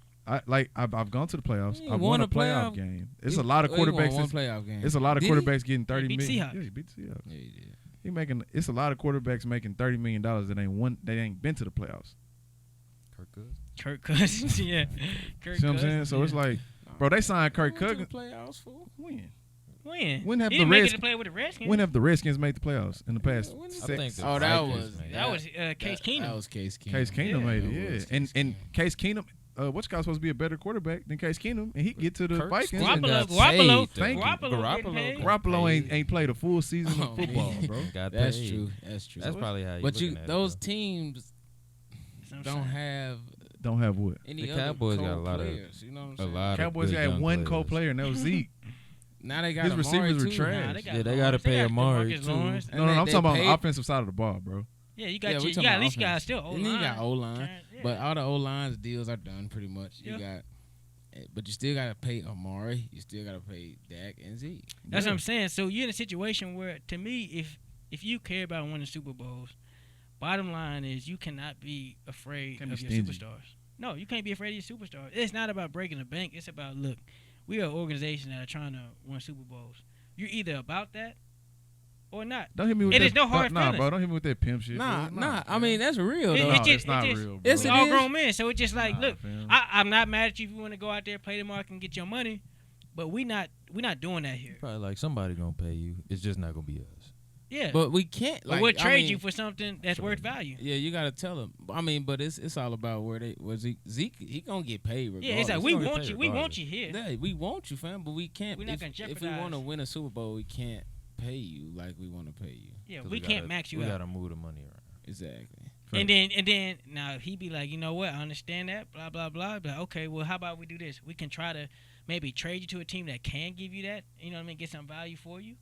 I've gone to the playoffs.
He
I've
won
won
a
a playoff
playoff-
game. It's a lot of
He won
quarterbacks.
one playoff game.
It's a lot of
Did he?
quarterbacks getting $30
beat
million.
Seahawks.
Yeah, he beat the Seahawks.
Yeah, he did.
He making. It's a lot of quarterbacks making $30 million that ain't been to the playoffs.
Kirk Cousins.
Kirk Cousins. Yeah. Kirk
See what I'm saying?
Cousins,
So
yeah.
it's like, bro, they signed Kirk
Went to the
Cousins.
playoffs, fool.
When?
When have
he
the
didn't make it
Redskins?
to play with the Redskins.
When have the Redskins made the playoffs in the past?
When-
I think the
Oh, that
Vikings
was
made it.
that was Case Keenum.
That was Case Keenum.
Case Keenum
Yeah,
made
that
it,
was
yeah.
Case
And
Keenum.
Case Keenum, what's supposed to be a better quarterback than Case Keenum, and he get to the
Kirk
Vikings.
Cousins
and
got
Garoppolo.
Thank you.
Garoppolo. getting paid.
Garoppolo ain't played a full season
Oh,
of football,
man.
bro.
Got
That's
paid.
true. That's true.
That's probably how you.
But
looking at
those
it,
teams
That's what I'm
don't
saying.
have
Don't have what?
any
The
other
Cowboys got a
cold
lot of-
players, you know what I'm
a
saying?
lot of
Cowboys
good
had
young
one
players.
co-player, and that was Zeke.
Now they got
His
Amari
receivers were
too.
trash.
Nah, they got
Yeah, they
Lawrence.
gotta pay
got
Amari,
DeMarcus
too.
Lawrence.
And
No, I'm
they
talking about on the
paid-
offensive side of the ball, bro.
Yeah, you
Yeah,
got
we
you
talking
got at
about
least got
offense.
still O
And you got
line.
O-line. But all the O-line's deals are done pretty much.
Yeah.
You got, but you still got to pay Amari. You still got to pay Dak and Zeke.
That's what I'm saying. So you're in a situation where, to me, if you care about winning Super Bowls, bottom line is you cannot be afraid
Can't be
of your
stingy.
superstars. No, you can't be afraid of your superstars. It's not about breaking the bank. It's about, look, we are an organization that are trying to win Super Bowls. You're either about that or not.
Don't hit me with
It
that.
is no hard
Nah,
feelings.
bro. Don't hit me with that pimp shit.
Nah.
bro.
I mean, that's real,
It-
though.
it
No,
just-
it's not
it just-
real, bro.
Yes,
We
it
all
is.
grown men, so it's just like,
Nah,
look,
fam.
I'm not mad at you if you want to go out there, play the market, and get your money, but we not doing that here.
Probably like somebody gonna pay you. It's just not gonna be us.
Yeah,
But we can't.
but
Like,
we'll
I
trade
mean,
you for something that's worth value.
Yeah, you got to tell them. I mean, but it's all about where Zeke, he going to get paid regardless.
Yeah, it's like
He's
we
gonna get
want
paid
you. We want
regardless.
you here.
Yeah, we want you, fam, but we can't.
We're not gonna
if we want to
jeopardize.
win a Super Bowl, we can't pay you like we want to pay you.
Yeah,
'Cause
we can't
gotta-
max you
We
out.
gotta move the money around.
Exactly.
And then now he be like, you know what? I understand that. Blah blah blah. But okay, well, how about we do this? We can try to maybe trade you to a team that can give you that. You know what I mean? Get some value for you.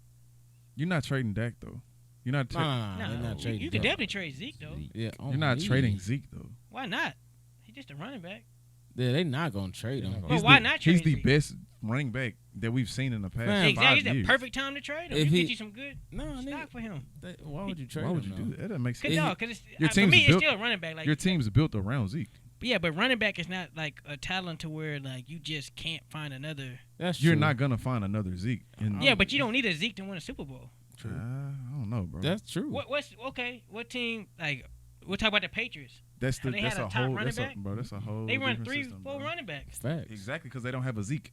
You're not trading Dak though. You're not.
Nah,
No,
they're not trading.
you can
Dak.
definitely trade Zeke though.
Yeah,
You're not trading Zeke though.
Why not? He's just a running back.
Yeah, they not gonna trade him.
They're not
Well,
He's
why
the,
not
He's
trade
the
Zeke?
best running back that we've seen in the past
Man,
5
Exactly. It's
years.
the perfect time to trade him.
If
You
he-
get you some good
No,
stock for him.
why would you trade
Why would
him?
you do
though?
that? That doesn't make
Cause
sense.
no, cause
Your
for
team's
me, it's
built-
still a running back. Like
Your team's built around Zeke.
yeah, but running back is not like a talent to where like you just can't find another.
That's
You're
true.
not gonna find another Zeke.
Yeah, but you don't need a Zeke to win a Super Bowl.
I don't know, bro.
That's true.
What's okay? What team like? We'll talk about the Patriots.
That's
they
that's
had a
a
top
whole.
running
That's a,
back?
bro. That's a whole.
They run
different
3,
system,
4
bro.
running backs.
Facts.
Exactly, because they don't have a Zeke.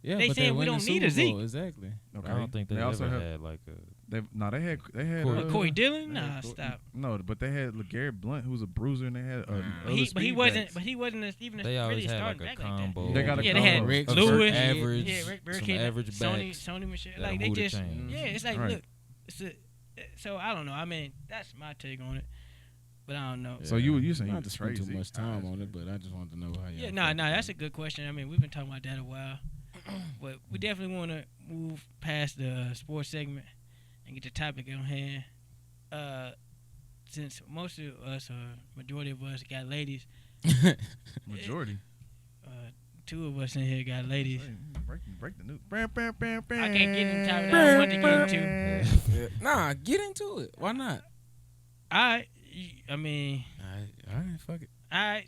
Yeah,
They
but
saying we
win
don't
the
need a
Super Bowl.
Zeke.
Exactly.
Okay.
I don't think they
also
ever
have.
had like a.
They had.
Corey Dillon?
they had
Nah,
Cor-
stop.
No, but they had LeGarrette Blunt, who was a bruiser, and they had. Other
But he
speed
wasn't.
backs.
But he wasn't even
They always
really a
had
starting
like a
back like that.
combo.
They got a
Yeah, they had
combo.
Rick
of
Lewis.
average,
Yeah, Rick
some
Kid,
average
Sony
backs.
Michelle.
that'll
Like they
move the
just.
chain.
Yeah, it's like
Right.
look. So I don't know. I mean, that's my take on it. But I don't know.
So you saying you
Not to spend
trade
too
Zeke.
much time on it, but I just wanted to know how you.
Yeah, no, that's a good question. I mean, we've been talking about that a while, but we definitely want to move past the sports segment and get the topic on hand. Since most of us, or majority of us, got ladies,
Majority.
2 of us in here got ladies.
Break the news.
I can't get in the topic that I want to get into.
Nah, get into it. Why not?
I mean,
All right, fuck it.
all right,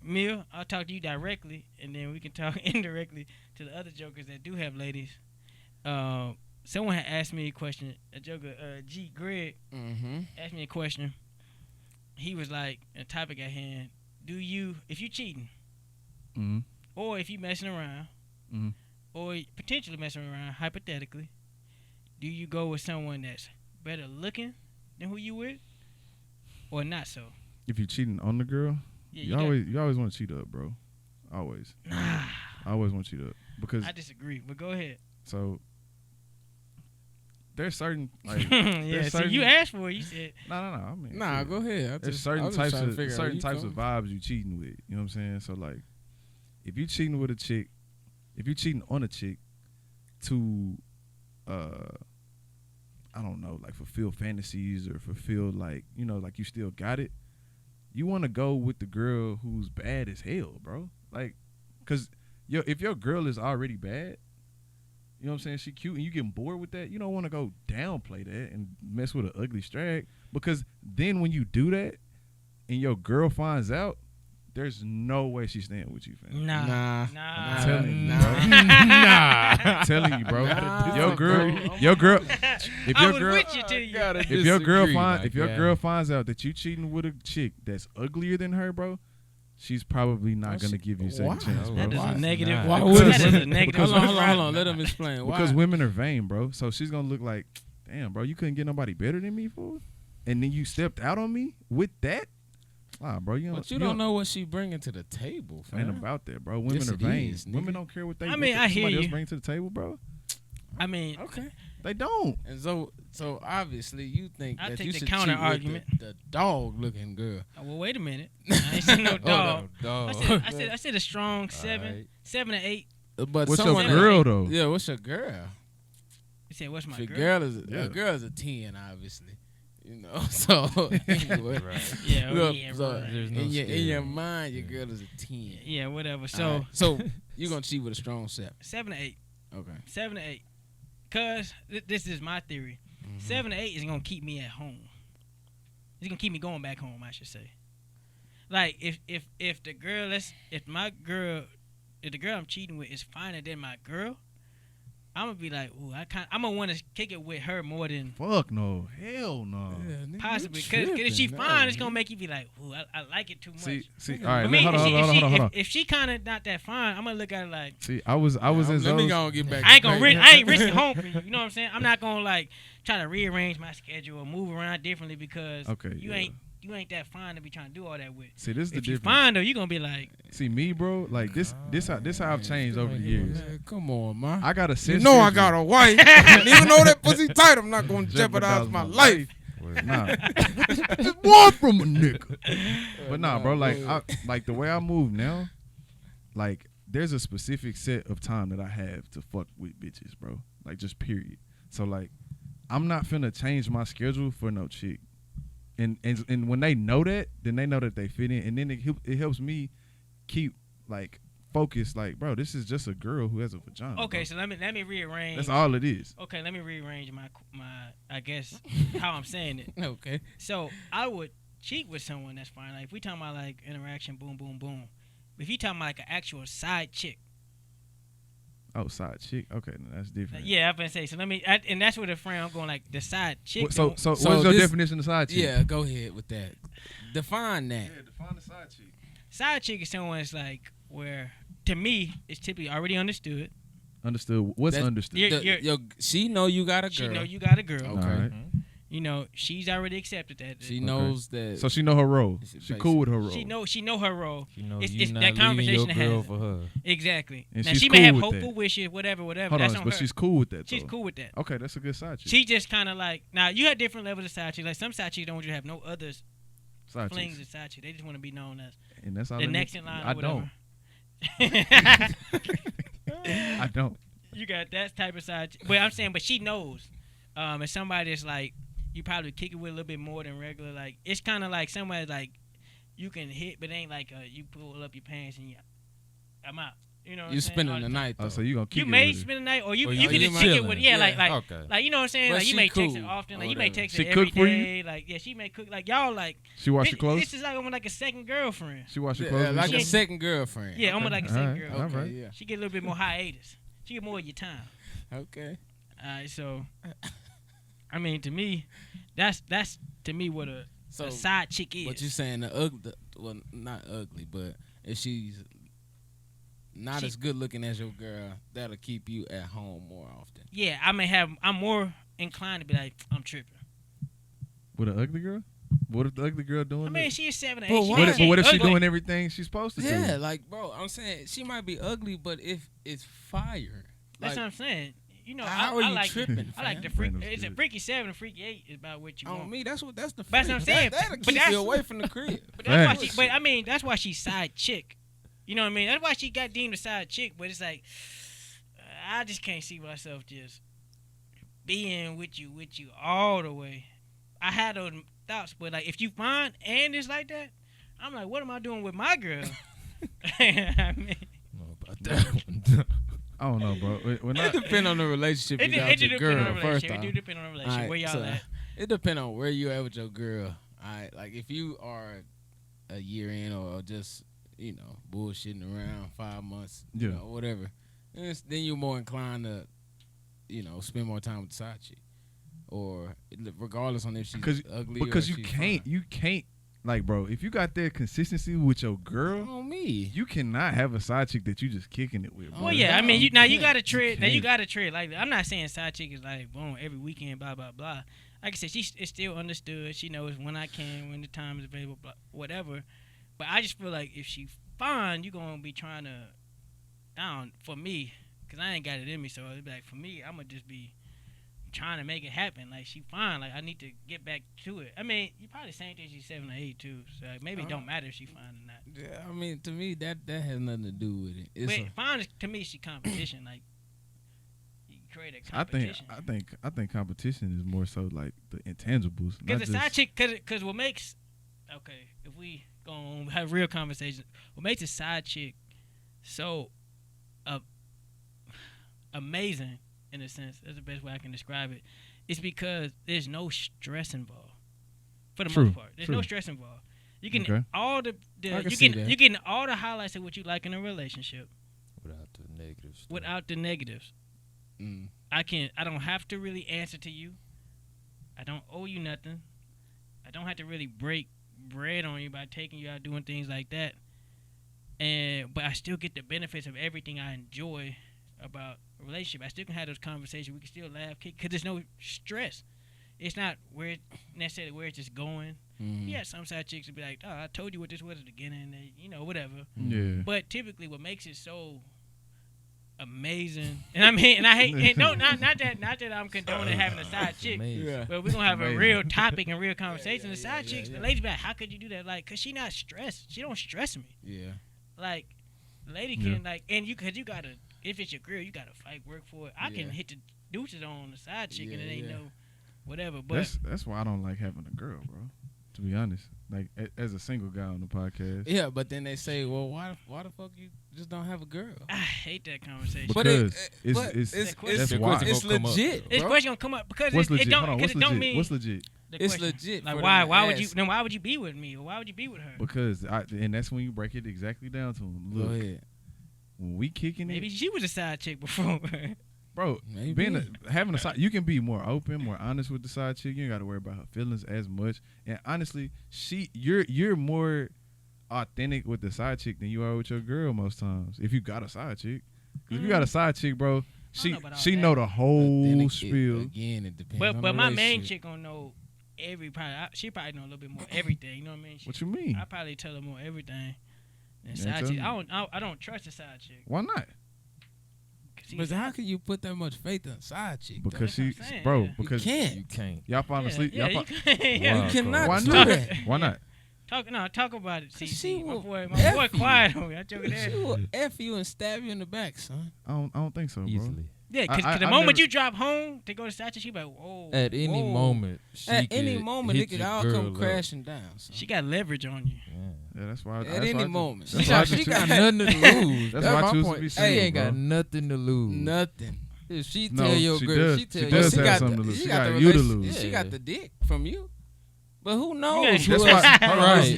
Mill, I'll talk to you directly, and then we can talk indirectly to the other jokers that do have ladies. Someone had asked me a question. A joker, G. Greg, asked me a question. He was like, a topic at hand. If you cheating,
Mm-hmm.
or if you messing around,
Mm-hmm.
or potentially messing around, hypothetically, do you go with someone that's better looking than who you with, or not so?
If you cheating on the girl,
Yeah,
you always want to cheat up, bro. Always.
Nah,
I always want to cheat up because
I disagree. But go ahead.
so there's certain like
Yeah, so you asked for it. You said
no. I mean,
Nah,
shit.
go ahead.
There's certain types of vibes you cheating with. You know what I'm saying? So like, if you cheating with a chick, if you cheating on a chick to, I don't know, like fulfill fantasies or fulfill like, you know, like you still got it, you want to go with the girl who's bad as hell, bro. Like, cause if your girl is already bad, you know what I'm saying, she cute and you getting bored with that, you don't want to go downplay that and mess with an ugly strag, because then when you do that and your girl finds out, there's no way she's staying with you, fam.
Nah.
I'm telling you, bro. I'm telling you, bro. Your girl. If
I
your
was
girl,
with you till you.
if your girl finds out that you cheating with a chick that's uglier than her, bro, she's probably not gonna give you a second chance, bro.
That is a negative.
Why
That
would
is
it?
a negative.
Hold on. Let him explain. Why?
Because women are vain, bro. So she's gonna look like, damn, bro, you couldn't get nobody better than me, fool. And then you stepped out on me with that. Wow, bro,
But you don't know what she bringing to the table, fam.
Ain't about that, bro. Women
Yes,
are
it
vain.
is, nigga.
Women don't care what they.
I mean,
what
I hear
somebody else
you.
bring to the table, bro.
I mean,
Okay.
They don't.
And so obviously you think
I'll
that
take
you
the
should
counter
cheat
argument.
with the dog-looking girl.
well, wait a minute. I ain't seen no dog.
Dog.
I said a strong 7 to 8.
But
What's your
someone
girl though?
Yeah, what's your girl?
You said, what's my
Your
girl?
girl is
Yeah.
a girl is a 10, obviously. You know, so anyway,
Right.
Yeah,
look,
yeah,
so
right.
There's no
in your
scale.
mind, your girl is a 10.
Yeah, whatever. So
All right. So you're gonna cheat with a strong 7.
7 to 8.
Okay.
7 to 8. Cause this is my theory. 7 to 8 is gonna keep me at home. It's gonna keep me going back home, I should say. Like if the girl if the girl I'm cheating with is finer than my girl, I'm gonna be like, ooh, I'm gonna want to kick it with her more than
Fuck no. Hell no.
possibly. Cause if she fine, it's gonna make you be like, ooh, I like it too much.
See. All
I
right.
mean,
Hold on.
if she kind of not that fine, I'm gonna look at it like,
See, I was in
Let me
Zoe's.
go and get back.
I ain't risking home for you. You know what I'm saying? I'm not gonna like try to rearrange my schedule or move around differently because you ain't that fine to be trying to do all that with.
See, this is the
If you
difference.
fine though, you gonna be like,
See, me, bro, like this how I've changed over the years.
Come on, man.
I got a
You know I got a wife. And even though that pussy tight, I'm not gonna jeopardize my life.
Nah. Just one from a nigga. But nah, bro, like the way I move now, like there's a specific set of time that I have to fuck with bitches, bro. Like just period. So like I'm not finna change my schedule for no chick. And when they know that, then they know that they fit in, and then it helps me keep like focused. Like, bro, this is just a girl who has a vagina.
okay,
bro.
so let me rearrange.
That's all it is.
Okay, let me rearrange my I guess how I'm saying it.
Okay.
So I would cheat with someone that's fine. Like if we talking about like interaction, boom, boom, boom. If you talking about like an actual side chick.
Oh, side chick. Okay, no, that's different.
Yeah, I'm gonna say. So and that's where the frame I'm going like the side chick.
So what's your
this-
definition of side chick?
Yeah, go ahead with that. Define that.
Yeah, define the side chick.
Side chick is someone that's like where to me it's typically already understood.
Understood. What's
That's-
understood?
She know you got a girl.
She know you got a girl.
Okay.
All right.
You know she's already accepted that.
She knows that.
So she know her role.
She
She cool with her role.
She know her role.
You know,
It's-
you
it's
not
that conversation
leaving
to
your girl
have.
for her.
Exactly.
And
Now
she's
she may
cool
have
with
hopeful
that.
wishes, whatever.
Hold
That's
on,
on
but
her.
she's cool with that.
She's
though.
cool with that.
Okay, that's a good side chick.
She just kind of like now you have different levels of side chick. Like some side chicks don't want you to have no others
side
flings
chicks.
of side chick. They just want to be known as
And that's all
the
I
next
need.
in line.
I
or whatever.
I don't.
You got that type of side chick. But I'm saying, but she knows. If somebody that's like you probably kick it with a little bit more than regular. Like it's kind of like somebody like you can hit, but it ain't like you pull up your pants and I'm out. You know, what
you
I'm saying?
spending
All
the
time.
night.
Oh,
Though.
so you gonna keep
You
it
may
with her.
spend the night, or you
Or
can
you
just
might
kick it
chillin'.
with
Yeah.
Okay.
like you know what I'm saying.
But
Like you
she
may text her
cool
often. Like
or
you may
whatever.
text
She
her every
cook for you?
day. Like yeah, she may cook. Like y'all like.
She wash your clothes.
This is like almost like a second girlfriend.
She wash your
Yeah,
clothes. and
like
shit?
a second girlfriend.
Yeah, almost like a second
Alright,
girl.
alright.
Okay, yeah.
She get a little bit more hiatus. She get more of your time.
Okay.
Alright, so I mean to me, that's to me what a side chick is.
But you saying the ugly? Well, not ugly, but if she's not as good looking as your girl, that'll keep you at home more often.
Yeah, I'm more inclined to be like, I'm tripping.
With an ugly girl? What if the ugly girl doing
I mean,
it?
she is 7 or 8.
But
She
why?
ain't-
But what if she
ugly.
doing everything she's supposed to
Yeah,
do?
like bro, I'm saying she might be ugly, but if it's fire,
That's
like,
what I'm saying. You know,
how
I
are you
like
tripping?
I like the
fam?
freak.
Randall's
It's a
good.
freaky 7, a freaky 8 is about what you
On
want.
me, that's the.
That's what I'm saying.
That'll
But
keep
that's-
you away from the crib.
But that's why
Facts.
but I mean, that's why she's side chick. You know what I mean? That's why she got deemed a side chick. But it's like, I just can't see myself just being with you all the way. I had those thoughts, but like if you find and it's like that, I'm like, what am I doing with my girl? I mean,
about that one.
I don't know, bro.
It depends on the relationship you got with your girl. First off,
it do depend on the relationship.
Right,
Where y'all
so
at?
It depends on where you at with your girl. Like if you are a year in or just bullshitting around 5 months, whatever, then you're more inclined to spend more time with the side chick, or regardless on if she's ugly
because
or
you can't. Like, bro, if you got that consistency with your girl,
on me,
you cannot have a side chick that you just kicking it with, bro.
Well, yeah, I mean, you gotta tread. Now you gotta tread. Like, I'm not saying side chick is like boom every weekend, blah blah blah. Like I said, it's still understood. She knows when I can, when the time is available, blah, whatever. But I just feel like if she fine, you gonna be trying to down for me, cause I ain't got it in me. So it's like for me, I'm gonna just be trying to make it happen. Like she fine. Like I need to get back to it. I mean, you probably saying that she's 7 or 8 too. So maybe it don't matter if she fine or not.
Yeah, I mean, to me that has nothing to do with it.
But fine is, to me, she competition. Like you create a competition.
I think competition is more so like the intangibles.
Because the side chick, because what makes if we gonna have real conversations, what makes a side chick so amazing. In a sense, that's the best way I can describe it. It's because there's no stress involved. For the most part, there's no stress involved. You can all you getting all the highlights of what you like in a relationship
without the negatives.
Without the negatives, I don't have to really answer to you. I don't owe you nothing. I don't have to really break bread on you by taking you out doing things like that. But I still get the benefits of everything I enjoy about a relationship. I still can have those conversations. We can still laugh, because there's no stress. It's not necessarily where it's just going. Mm-hmm. Yeah, some side chicks will be like, "Oh, I told you what this was at the beginning," and whatever.
Yeah.
But typically, what makes it so amazing, and I hate, and not that I'm condoning having a side chick, but we're gonna have a real topic and real conversation. The side chicks, the ladies be like, "How could you do that?" Like, cause she not stressed. She don't stress me.
Yeah.
Like, the lady can and cause you gotta. If it's your girl, you gotta fight, work for it. I can hit the deuces on the side chick, and it ain't no whatever. But
that's why I don't like having a girl, bro. To be honest, like as a single guy on the podcast.
Yeah, but then they say, well, why the fuck you just don't have a girl?
I hate that conversation.
Because
it's
why
it's legit.
This question gonna come up because
what's legit?
It don't mean
what's legit?
It's legit.
Like why would you be with me, or why would you be with her?
Because and that's when you break it exactly down to them. Look, go ahead. When we kicking
maybe
it,
she was a side chick before.
Bro, having a side, you can be more open, more honest with the side chick. You ain't got to worry about her feelings as much. And honestly, you're more authentic with the side chick than you are with your girl most times. If you got a side chick, if you got a side chick, bro, she know the whole spiel.
Again, it depends.
But my main chick gonna know she probably know a little bit more everything. You know what I mean?
What you mean?
I probably tell her more everything. And side chick, I don't trust a side chick.
Why not?
But how can you put that much faith in a side chick?
Because because
you can't.
Y'all falling asleep.
You
cannot.
Why
do
not?
that.
Why not?
Talk about it. See, my boy
F
quiet on me. I joke
She will F you and stab you in the back, son.
I don't think so, bro.
Easily.
Yeah, because the moment you drop home to go to side chick, she be like, whoa.
At any moment,
it could all come crashing down. Son.
She got leverage on you.
Yeah, that's why.
At any moment,
she got nothing to lose.
That's why I choose to be single.
She ain't got nothing to lose.
Nothing.
If she tell your girl, she
does have something to lose. She got you to lose.
She got the dick from you. But who knows?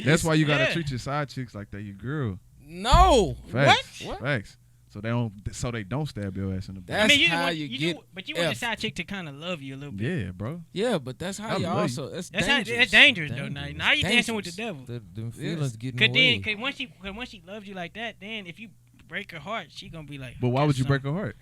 That's why you gotta treat your side chicks like they're your girl.
No.
Facts.
What?
Facts. So they don't stab your ass in the back.
That's how you get.
But you want the side chick to kind of love you a little bit.
Yeah, bro.
Yeah, but that's how you also. That's dangerous.
That's dangerous though. Now you dancing with the devil.
The feelings getting away.
Cause once she loves you like that, then if you break her heart, she gonna be like.
But why would you break her heart?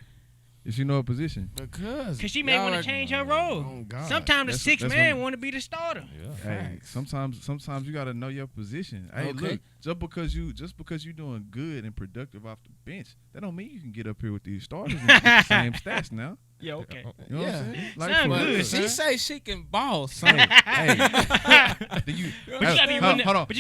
If she know her position.
Because
she may want to change her role.
Oh God.
Sometimes the sixth man want to be the starter.
Yeah. Hey, sometimes you gotta know your position. Hey, look, just because you doing good and productive off the bench, that don't mean you can get up here with these starters and get the same stats now.
Yeah, okay.
You know what I'm saying? Like,
sound good.
She say she can ball.
Hey,
But you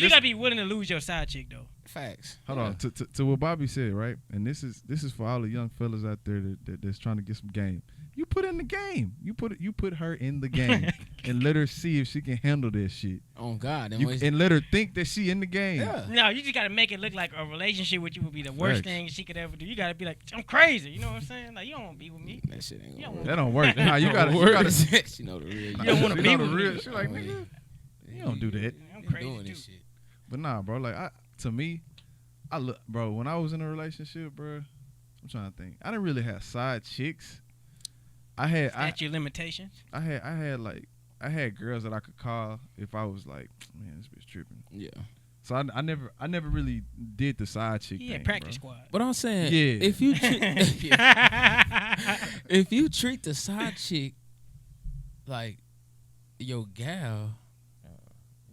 gotta be willing to lose your side chick though.
Facts.
Hold on. To what Bobby said, right? And this is for all the young fellas out there that's trying to get some game. You put in the game. You put her in the game and let her see if she can handle this shit.
Oh God,
and let her think that she in the game.
Yeah.
No, you just gotta make it look like a relationship with you would be the worst thing she could ever do. You gotta be like, I'm crazy. You know what I'm saying? Like, you don't want to be with me.
That shit ain't gonna work.
That don't work. Nah, you gotta.
She know the real.
You don't want to be with me.
She like, nigga, you don't do that.
I'm crazy
doing
too.
this shit.
But nah, bro. Like, to me, I look, bro. When I was in a relationship, bro, I'm trying to think. I didn't really have side chicks.
That's your limitations.
I had girls that I could call if I was like, man, this bitch tripping.
Yeah.
So I never really did the side chick thing.
Yeah, practice
bro.
squad.
But I'm saying,
Yeah.
if you treat the side chick like your gal,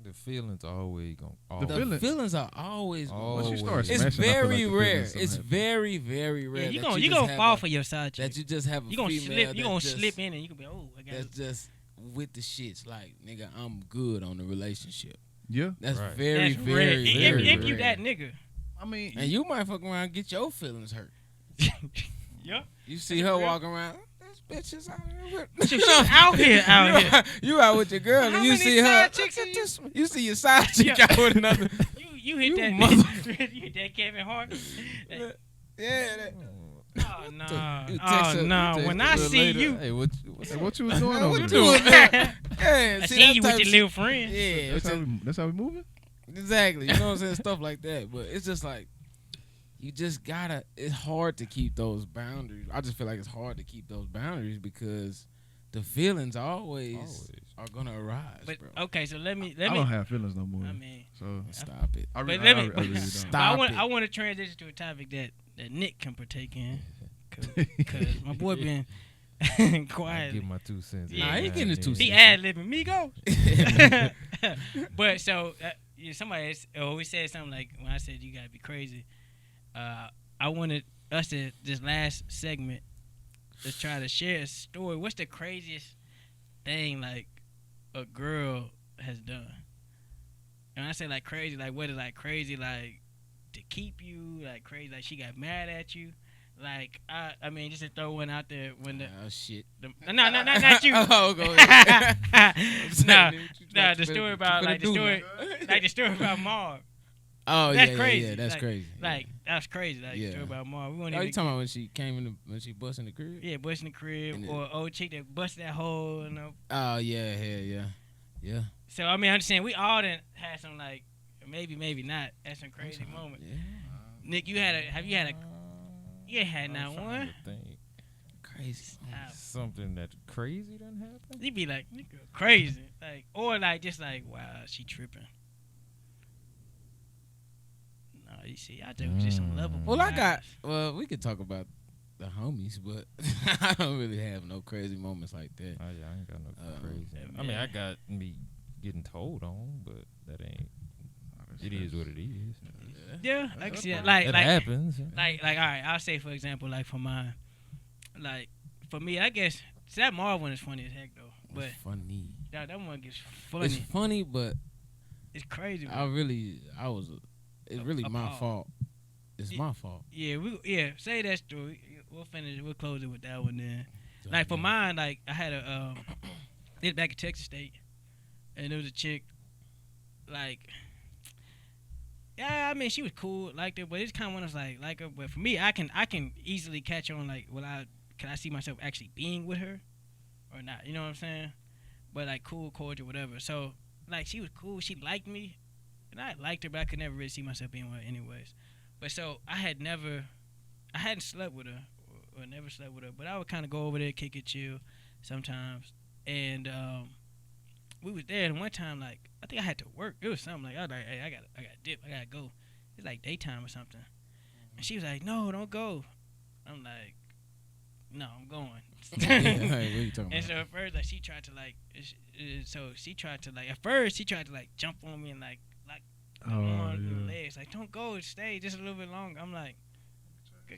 the feelings are always gonna.
the feelings are always.
Once you start
It's
smashing, I feel like
very
the
rare.
feelings
It's
don't happen.
very, very rare.
Yeah,
that
you
just
gonna
have
fall
a-
for your side chick.
That you just have a
You gonna
female
slip. You
that
gonna
just-
slip in and you can be, oh, I got
That's just with the shits. Like, nigga, I'm good on the relationship.
Yeah.
That's
Right.
very,
That's
very,
rare.
very
If you
rare.
that nigga.
I mean,
And you might fuck around and get your feelings hurt.
Yeah.
You see her walking around. This bitch is out here.
She's out here.
You out with your girl
How
and you
many
see her.
side chicks
Look
are
at
you-
this one. You see your side chick
Yeah.
out with another.
You hit
You
that.
mother-
You hit that Kevin Hart.
Yeah. That.
Oh no.
You text
Oh
her-
no.
you text
When
her
I
a little
see
later.
you,
Hey,
what you was doing over
What you
there?
doing, man? Yeah,
I
see,
seen
that
you
type
with
of
your little friend.
Yeah,
That's how we moving?
exactly. You know what I'm saying? Stuff like that. But it's just like, you just gotta, it's hard to keep those boundaries. I just feel like it's hard to keep those boundaries because the feelings always are gonna arise,
But
bro.
okay, so let me.
I don't have feelings no more.
I mean,
so
Stop it.
I
but
really,
let me.
I really don't.
Stop.
I want to transition to a topic that Nick can partake in, cause my boy been
I
quiet.
give my 2 cents.
Yeah.
Nah, he getting his 2
He
cents.
ad libbing me go. But so somebody always said something like when I said you gotta be crazy. I wanted us to this last segment to try to share a story. What's the craziest thing like a girl has done? And I say like crazy, like what is like crazy, like to keep you, like crazy, like she got mad at you. Like I mean, just to throw one out there when
Oh shit.
no, not you.
Oh, go ahead.
Nah, the story about like the story about Marv.
Oh,
That's
yeah,
crazy.
Yeah, that's
Like-
crazy.
Like that's crazy. Like the
Yeah.
story about Marv. We
Oh,
won't
you
even.
talking about when she came when she busted in the crib?
Yeah, busting the crib
And
or old chick that busted that hole. You know.
Oh yeah, yeah.
So I mean, I'm just saying we all done had some like maybe not at some crazy moments.
Yeah.
Nick, you ain't had not one.
Crazy.
Something that crazy done happen.
You be like, nigga, crazy, like or like just like wow, she tripping. No, you see, I think it was just some level.
Well, we could talk about the homies, but I don't really have no crazy moments like that.
Oh yeah, I ain't got no crazy.
yeah.
I mean, I got me getting told on, but that ain't. It is what it is.
Yeah, I can see that. Like
It happens.
Like, all right, I'll say, for example, like, for mine, like, for me, I guess, that Marv one is funny as heck, though. But
It's funny.
that one gets funny.
It's funny, but
It's crazy, bro.
it's really my
Appalled.
fault. It's my fault.
Yeah, say that story. We'll close it with that one then. Like, for mine, like, I had a, did back at Texas State, and there was a chick, like, yeah, I mean, she was cool, liked her, but it's kind of one of those, like her. But for me, I can easily catch on, like, can I see myself actually being with her or not? You know what I'm saying? But, like, cool, cordial, whatever. So, like, she was cool. She liked me, and I liked her, but I could never really see myself being with her anyways. But so, I hadn't slept with her or never slept with her, but I would kind of go over there, kick it, chill sometimes. And we was there, and one time, like, I think I had to work. It was something like, I was like, hey, I got dip. I got to go. It's like daytime or something. And she was like, no, don't go. I'm like, no, I'm going.
What are you talking
And
about?
so at first, like, she tried to, like, at first, she tried to, like, jump on me and, like on the legs. Like, don't go, stay just a little bit longer. I'm like,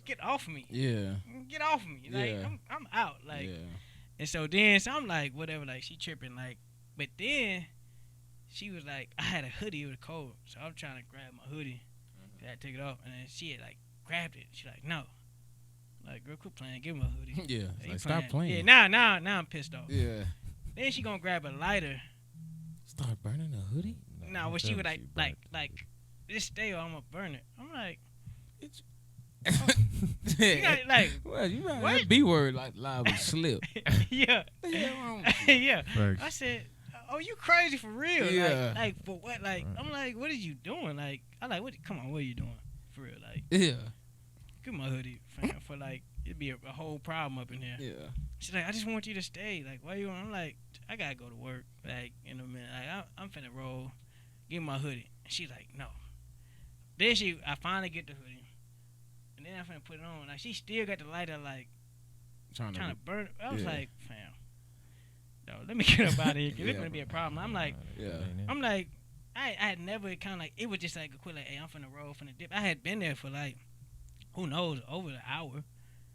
get off of me.
Yeah.
Get off of me. Like,
Yeah.
I'm out. Like,
yeah.
and so then, I'm like, whatever, like, she tripping, like, but then she was like, I had a hoodie, it was cold, so I'm trying to grab my hoodie. I took it off, and then she had like grabbed it. She like, no. Like, girl, quit playing. Give him a hoodie.
Yeah.
Like,
Like, stop playing.
Yeah, now I'm pissed off.
Yeah.
Then she gonna grab a lighter.
Start burning a hoodie?
No, when she would like, this stay or I'm gonna burn it. I'm like, you got, like,
well, you right.
what?
That B word like live with slip.
yeah,
What the hell wrong with you?
yeah.
Facts.
I said, oh, you crazy for real?
Yeah.
Like for what? Like, I'm like, what are you doing? Like, I like, what? Come on, what are you doing? For real? Like,
Yeah.
give my hoodie for like, it'd be a whole problem up in here.
Yeah.
She's like, I just want you to stay. Like, why you? I'm like, I gotta go to work. Like, in a minute. Like, I'm finna roll. Give me my hoodie. And she's like, no. Then I finally get the hoodie, and then I'm finna put it on. Like, she still got the lighter, like
Trying
trying to burn it. I was
yeah.
like, fam, no, let me get up out of here. 'Cause
Yeah,
it's gonna be a problem. I'm like, I had never kind of like, it was just like a quick like, hey, I'm finna roll, finna dip. I had been there for like, who knows, over an hour.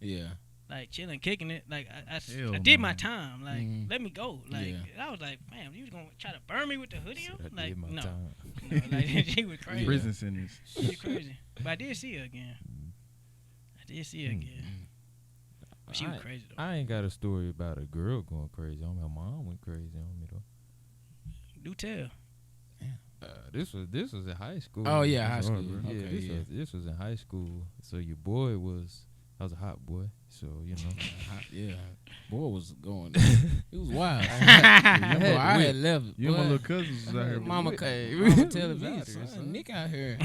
Yeah.
Like chilling, kicking it. Like I
Hell
did my
no.
time. Like let me go. Like
Yeah.
I was like, man, you was gonna try to burn me with the hoodie on?
I
Like
did my
no,
time.
no. Like she was crazy.
Prison sentence.
She was crazy. But I did see her again. I did see her again. But she was crazy though.
I ain't got a story about a girl going crazy on me. My mom went crazy on me though.
Do tell.
This was in high school.
Oh, yeah, high school.
Yeah,
Okay,
this was in high school. So your boy I was a hot boy. So
Yeah. Boy was going. He was wild. I had left.
You and my
boy.
little cousins was out here.
Mama,
Hey,
mama
we
telling
was
me,
out here,
son,
son.
Nick out here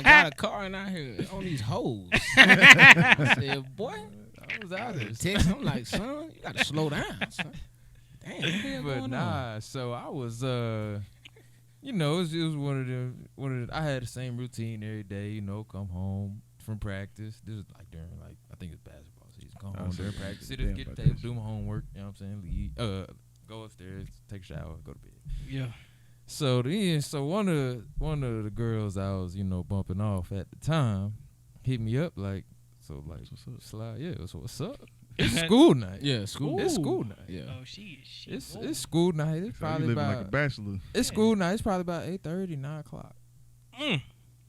got a car and out here on these hoes. I said, boy,
I was out there.
text him like, son, you gotta slow down, son. Damn, what the hell
But
going
nah, so I was it was one of them I had the same routine every day, come home from practice. This was like during I think it's basketball season. Come home during practice, sit at the kitchen table, do my homework, you know what I'm saying? Leave, go upstairs, take a shower, go to bed.
Yeah.
So one of the girls I was, bumping off at the time hit me up like
What's up?
slide, yeah, so what's up? It's school night.
Yeah, school.
It's school night.
Yeah.
Oh, she.
It's school night. It's
So you
probably
living
about
like a bachelor.
it's school night. It's probably about 8:30, 9 o'clock.
Mm.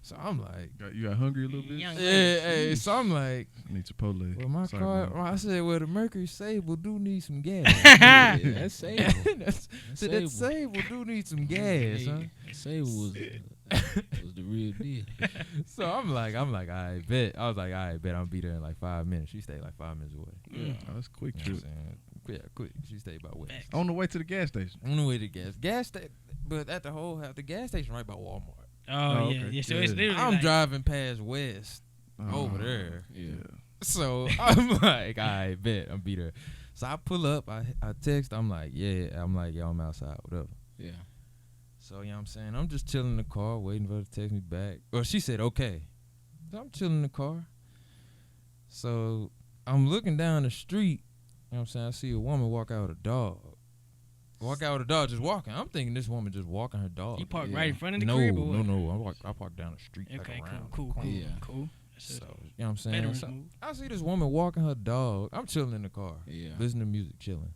So I'm like,
You got hungry a little bit?
Young
hey. So I'm like,
I need Chipotle.
well, my
Sorry,
car.
man.
I said, well, the Mercury Sable do need some gas.
Yeah, that's Sable.
That Sable do need some gas, huh?
Sable was the real deal.
So I'm like, I bet. I was like, I bet I'll be there in like 5 minutes. She stayed like 5 minutes away.
Mm.
Oh, that's a quick
You know
trip.
what I'm saying? Yeah, quick. She stayed about West.
Facts.
On the way to the gas station.
On the way to gas station, but at the gas station right by Walmart.
Oh,
Oh,
yeah,
okay.
yeah. So it's
Yeah.
literally
I'm
like,
driving past West
Oh,
over there.
Yeah.
So I'm like, I bet I'll be there. So I pull up, I text, I'm like, yeah, I'm outside, whatever.
Yeah.
So, you know what I'm saying? I'm just chilling in the car, waiting for her to text me back. Well, she said, okay. So I'm chilling in the car. So I'm looking down the street, you know what I'm saying? I see a woman walk out with a dog. Just walking. I'm thinking this woman just walking her dog.
you parked
Yeah.
right in front of the
No,
crib or what?
no. I parked down the street.
Okay,
like around
cool.
the corner.
Yeah.
Cool.
So, you know what I'm saying?
Veterans
So,
move.
I see this woman walking her dog. I'm chilling in the car,
Yeah.
listening to music, chilling.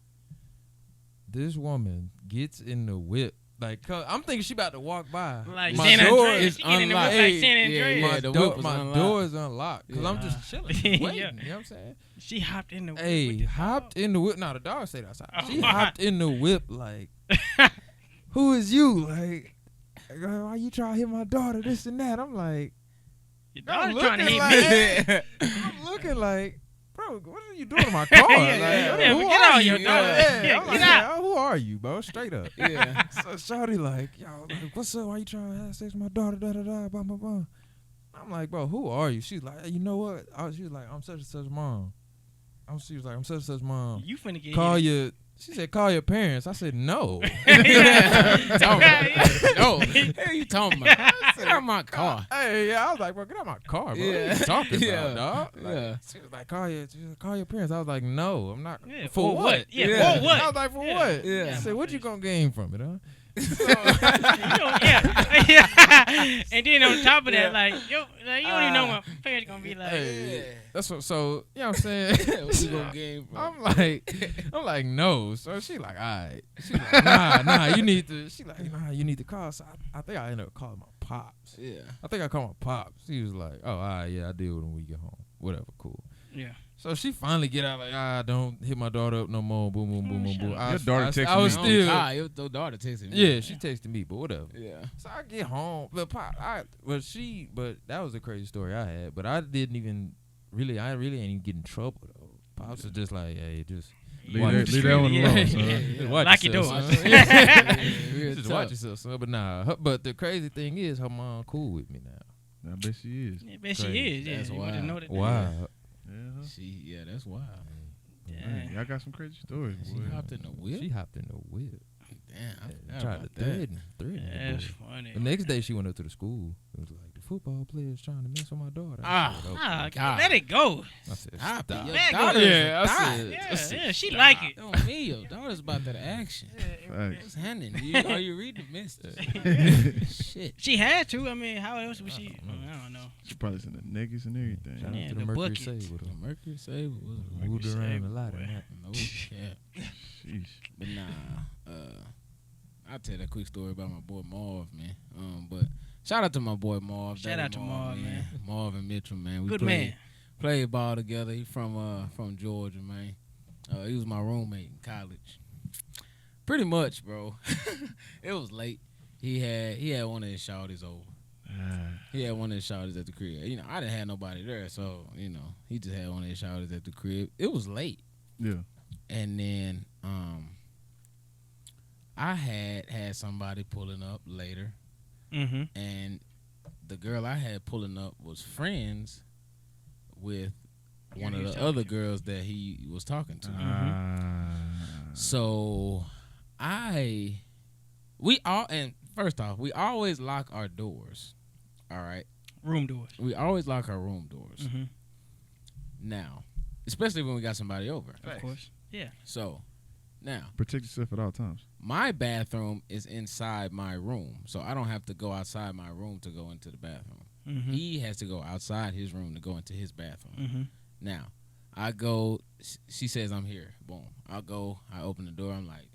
This woman gets in the whip. Like, 'cause I'm thinking she about to walk by.
Like
My
San
door
Andreas.
is
She get in the whip
unlocked.
like San
Yeah,
Andreas.
yeah.
My,
the
door,
whip was
my
unlocked.
door is unlocked because I'm
Yeah.
just chilling,
Yeah.
waiting. You know what I'm saying?
She hopped in the whip.
Hey,
with the
hopped
dog.
in the whip. No, the dog stayed outside.
Oh,
She
wow.
hopped in the whip like, who is you? Like, why you trying to hit my daughter? This and that. I'm like,
Your
I'm
daughter's trying to
looking
hit me.
like, I'm looking like, bro, what are you doing to my car?
Yeah,
Like,
yeah,
who
but get
are
out,
you?
your daughter.
Yeah,
Yeah,
I'm
get
like,
out.
who are you, bro? Straight up.
Yeah.
So shawty like, yo, like, what's up? Why you trying to have sex with my daughter? Da da da. Blah blah blah. I'm like, bro, who are you? She's like, you know what? She was like, I'm such and such mom. She was like, I'm such and such mom.
You finna get
Call
hit.
your. She said, call your parents. I said, no.
Talking about. No. What are you talking about? Get out my car.
Hey, yeah, I was like, bro, get out my car, bro.
Yeah.
What are you talking
Yeah.
about, dog? Like,
Yeah.
She was like, call your parents. I was like, no, I'm not.
Yeah,
for what?
Yeah,
Yeah.
for what?
I was like, for
Yeah.
what?
Yeah.
I said, what you gonna gain from it, huh?
yeah. And then on top of that,
Yeah.
like, you don't even know what my parents gonna be like.
Hey, that's what. So you know what I'm saying?
What you gonna gain from?
I'm like, no. So she like, all right. She like, nah, you need to. She like, nah, you need to call. So I think I ended up calling my pops.
Yeah.
I think I called my pops. He was like, "Oh, all right, yeah, I deal with him when we get home. Whatever, cool."
Yeah.
So she finally get out like, don't hit my daughter up no more. Boom, boom, boom, boom, boom.
Your daughter texted
I was
me.
still.
Your daughter texted me.
Yeah, she texted me, but whatever.
Yeah.
So I get home, but but that was a crazy story I had. But I didn't even really, ain't even get in trouble though. Pops was just like, hey, just
leave that one alone, son.
Just watch
Lock your
yourself,
doors.
son. Just watch yourself, son. But nah, but the crazy thing is, her mom cool with me now.
I bet she is.
I bet she
Crazy.
is. Yeah.
That's
You want to
wild.
know that?
Wow.
Yeah,
That's wild.
Man, y'all got some crazy stories,
She
boy.
hopped in the whip.
She hopped in the whip.
Damn. I
Tried to threaten the
That's
boy.
funny.
The next day she went up to the school. It was like the football player's trying to mess with my daughter.
Ah.
I said,
Ah,
God.
let it go.
I said,
Stop
stop.
it. Your
Let
daughter
go.
is
Yeah,
a
I
thot.
said,
Yeah, she like it.
Don't me. Your daughter's about that action.
Facts.
What's happening? You read the message. Shit.
She had to. I mean, how else would she? I don't know.
She probably sent the niggas and everything.
Shout out
Yeah,
to
the
the Mercury
buckets.
Saber.
The Mercury Saber was
Moved
Mercury
around
Saber,
a lot
boy.
in that.
no cap.
Sheesh.
But I'll tell that quick story about my boy Marv, man. But shout out to my boy Marv.
Shout
Daddy
out to Marv, man.
Marv and Mitchell, man. We
Good
played ball together. He from Georgia, man. He was my roommate in college. Pretty much, bro. It was late. He had one of his shawties over. He had one of his shawties at the crib. You know, I didn't have nobody there, so you know, he just had one of his shawties at the crib. It was late.
Yeah.
And then I had somebody pulling up later,
Mm-hmm.
and the girl I had pulling up was friends with one of the other girls that he was talking to. So first off, we always lock our doors. All right,
Room doors.
we always lock our room doors.
Mm-hmm.
Now, especially when we got somebody over.
Of course. Yeah.
So now,
Protect yourself at all times.
my bathroom is inside my room, so I don't have to go outside my room to go into the bathroom.
Mm-hmm.
He has to go outside his room to go into his bathroom.
Mm-hmm.
Now, I go, she says I'm here. Boom. I go, I open the door. I'm like,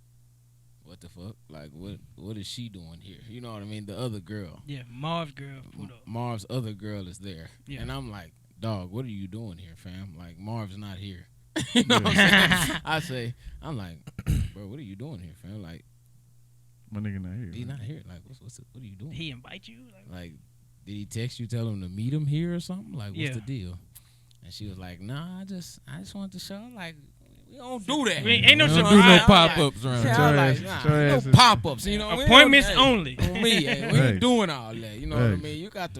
what the fuck? Like, what is she doing here? You know what I mean? The other girl.
Yeah. Marv's girl pulled up.
Marv's other girl is there.
Yeah.
And I'm like, dog, what are you doing here, fam? Like, Marv's not here. You know what I'm saying? I'm like, bro, what are you doing here, fam? Like,
My nigga not here.
he's
man.
not here. Like, what are you doing?
He invite you?
Like, did he text you, tell him to meet him here or something? Like, what's
Yeah.
the deal? And she was like, nah, I just wanted to show. Like, we don't do that.
We ain't no
We don't
surprise.
do no
Like,
pop-ups around
Yeah,
here.
I
Your
was
ass-
like,
your
nah,
ass
no
is-
pop-ups. You know,
Appointments
hey,
only.
On me, hey, we
Hey.
ain't doing all that. You know what I
Hey.
mean? You got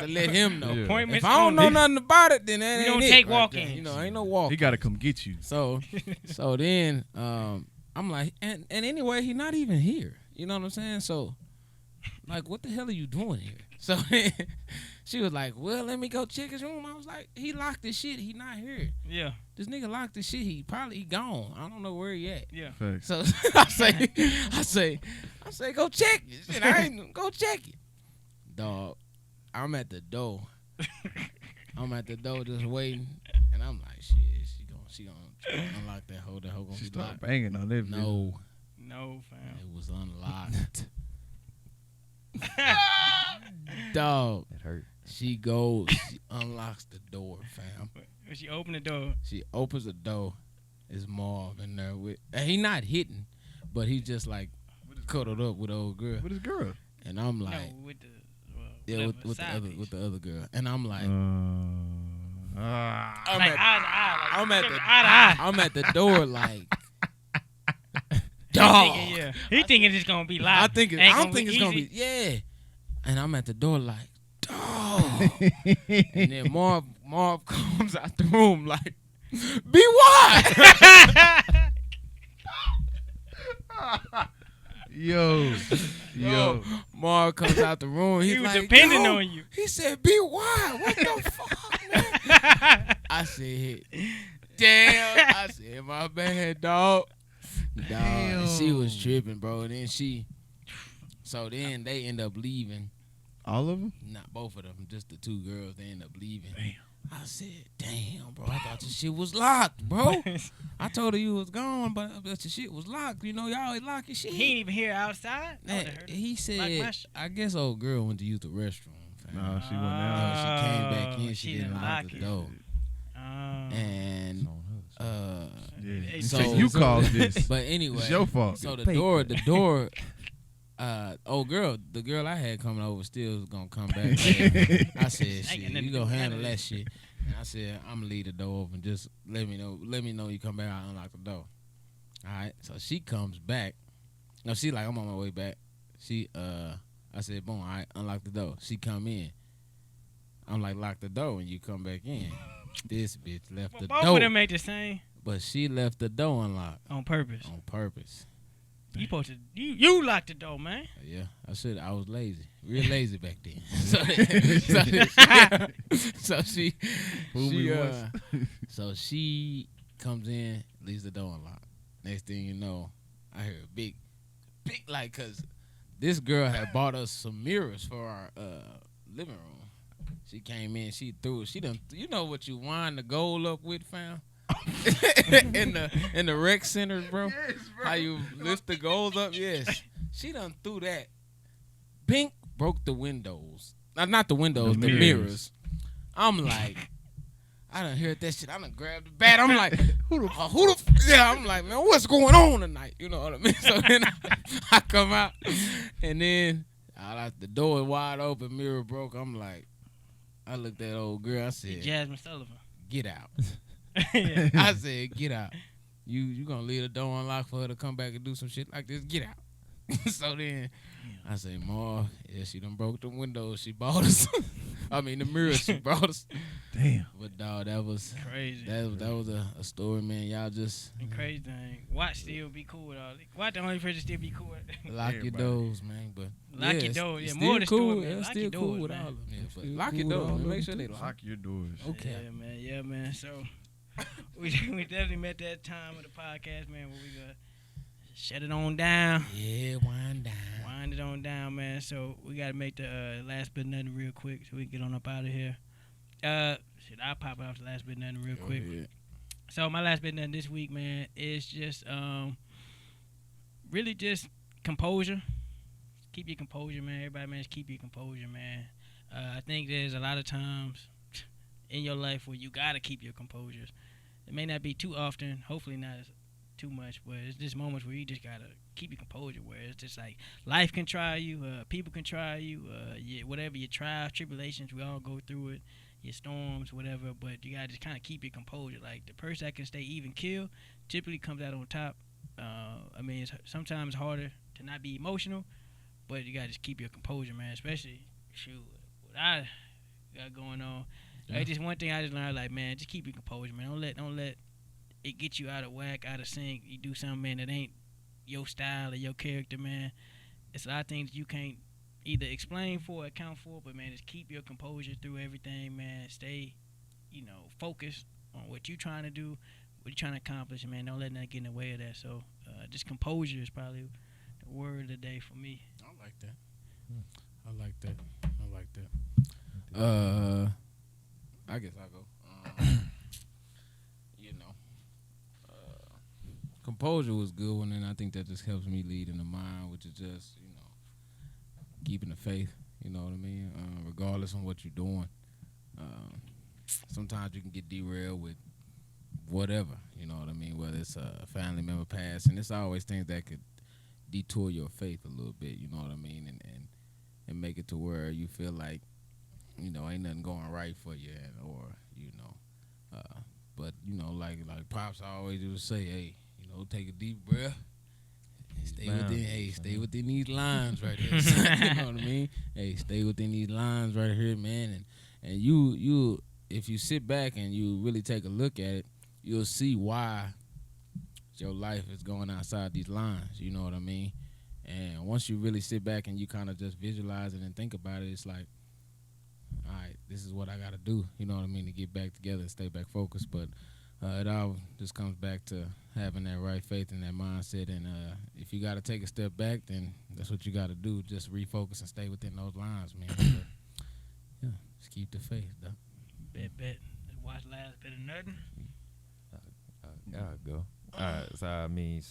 to let him know.
Yeah.
Appointments
If I don't know
only.
nothing about it, then that
We
ain't
don't
it
take
right
walk-ins.
there. You know, ain't no walk.
He got to come get you.
So then I'm like, and anyway, he not even here. You know what I'm saying? So, like, what the hell are you doing here? So she was like, well, let me go check his room. I was like, he locked his shit. He not here.
Yeah.
This nigga locked his shit. He gone. I don't know where he at.
Yeah.
Facts.
So I say, go check it. Shit, I ain't go check it. Dog, I'm at the door. Just waiting, and I'm like, shit, she gonna unlock that hole. That hole gonna
She
be
started
locked.
banging on that.
No,
No, fam.
it was unlocked. Dog,
It hurt.
she unlocks the door, fam.
When she opened the door.
She opens the door. It's Marv in there with. And he not hitting, but he just like cuddled up with the old girl.
With his girl.
And I'm like,
No, with the.
yeah,
whatever,
with
side bitch.
the other girl. And I'm like,
Ah.
Like eye to eye. Like,
I'm at the
eye to eye.
I'm at the door like,
He
dog.
thinking, yeah. He thinking it's gonna be live.
I think it's gonna be yeah. And I'm at the door like, dog. And then Marv comes out the room like, be what?
Yo.
Marv comes out the room. He's
He was
like,
depending
yo.
on you.
He said, be what? What the fuck, man? I said, damn. I said, my bad, dog. And she was tripping, bro. And then so then they end up leaving.
All of them?
Not both of them, just the two girls. They end up leaving.
Damn.
I said, damn, bro, I thought your shit was locked, bro. I told her you was gone, but your shit was locked. You know, y'all always lock your shit.
He ain't even here outside.
He said, I guess old girl went to use the restroom.
No, she went out.
She came back in. She didn't lock the door. And
so you caused this.
But anyway,
it's your fault.
So the door. Old girl, the girl I had coming over still was gonna come back. I said, shit, you gonna handle that shit. And I said, I'm gonna leave the door open. Just let me know you come back. I'll unlock the door. All right. So she comes back. No, she like, I'm on my way back. I said, boom, all right, unlock the door. She come in. I'm like, lock the door when you come back in. This bitch left the door.
Both of them ain't the same.
But she left the door unlocked.
On purpose.
On purpose.
You supposed to you locked the door, man.
Yeah, I was lazy, real lazy back then. So she comes in, leaves the door unlocked. Next thing you know, I hear a big like, cause this girl had bought us some mirrors for our living room. She came in, she threw it. She done, you know what you wind the gold up with, fam? in the rec center, bro. Yes, bro. How you lift the goals up? Yes. She done threw that. Pink broke the windows. Not the windows, the mirrors. I'm like, I done heard that shit. I done grabbed the bat. I'm like, yeah. I'm like, man, what's going on tonight? You know what I mean? So then I come out, and then the door is wide open, mirror broke. I'm like, I looked at old girl. I said,
Jasmine Sullivan,
get out. I said, get out. You gonna leave the door unlocked for her to come back and do some shit like this? Get out. So then I said, Ma, yeah, she done broke the windows. She bought us. I mean, the mirrors she brought us.
Damn.
But dog, that was
crazy.
That was a story, man. Y'all just
crazy thing. Watch still be cool with all this. Watch the only person still be cool with.
Lock your doors, man. But
lock your doors. Yeah,
more than cool. Man. Lock your doors, with all of them. Yeah, but lock your doors. Make sure they
lock your doors.
Okay.
Yeah, man. So we definitely met that time of the podcast, man, where we got shut it on down.
Yeah, wind
it on down, man. So we got to make the last bit of nothing real quick so we can get on up out of here. I'll pop off the last bit of nothing real quick.
Yeah.
So my last bit of nothing this week, man, is just really just composure. Keep your composure, man. Everybody, man, just keep your composure, man. I think there's a lot of times in your life where you got to keep your composure. It may not be too often, hopefully not too much, but it's just moments where you just got to keep your composure, where it's just like life can try you, people can try you, whatever your trials, tribulations, we all go through it, your storms, whatever, but you got to just kind of keep your composure. Like the person that can stay even keel typically comes out on top. I mean, it's sometimes harder to not be emotional, but you got to just keep your composure, man, especially, what I got going on. Yeah. Like, just one thing I just learned, like, man, just keep your composure, man. Don't let it get you out of whack, out of sync. You do something, man, that ain't your style or your character, man. It's a lot of things you can't either explain for or account for, but, man, just keep your composure through everything, man. Stay, focused on what you're trying to do, what you're trying to accomplish, man. Don't let that get in the way of that. So, just composure is probably the word of the day for me.
I like that. I guess I'll go. Composure was a good one, and I think that just helps me lead in the mind, which is just, keeping the faith, you know what I mean? Regardless of what you're doing. Sometimes you can get derailed with whatever, you know what I mean? Whether it's a family member passing, and it's always things that could detour your faith a little bit, you know what I mean? And make it to where you feel like, ain't nothing going right for you, but like Pops always used to say, hey, take a deep breath. Stay within these lines right here. You know what I mean? Hey, stay within these lines right here, man. And you, if you sit back and you really take a look at it, you'll see why your life is going outside these lines. You know what I mean? And once you really sit back and you kind of just visualize it and think about it, it's like, all right, this is what I got to do. You know what I mean? To get back together and stay back focused. But it all just comes back to having that right faith and that mindset. And if you got to take a step back, then that's what you got to do. Just refocus and stay within those lines, man. But, yeah, just keep the faith, though.
Bet. watch last bit of nothing.
I'll go. All right. So I mean,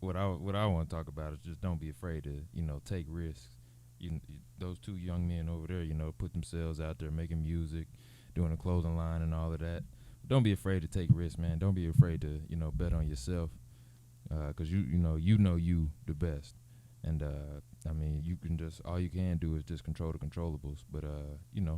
what I want to talk about is just don't be afraid to take risks. Those two young men over there, put themselves out there making music, doing a clothing line and all of that. Don't be afraid to take risks, man. Don't be afraid to bet on yourself, because you know you the best. And I mean, all you can do is just control the controllables. But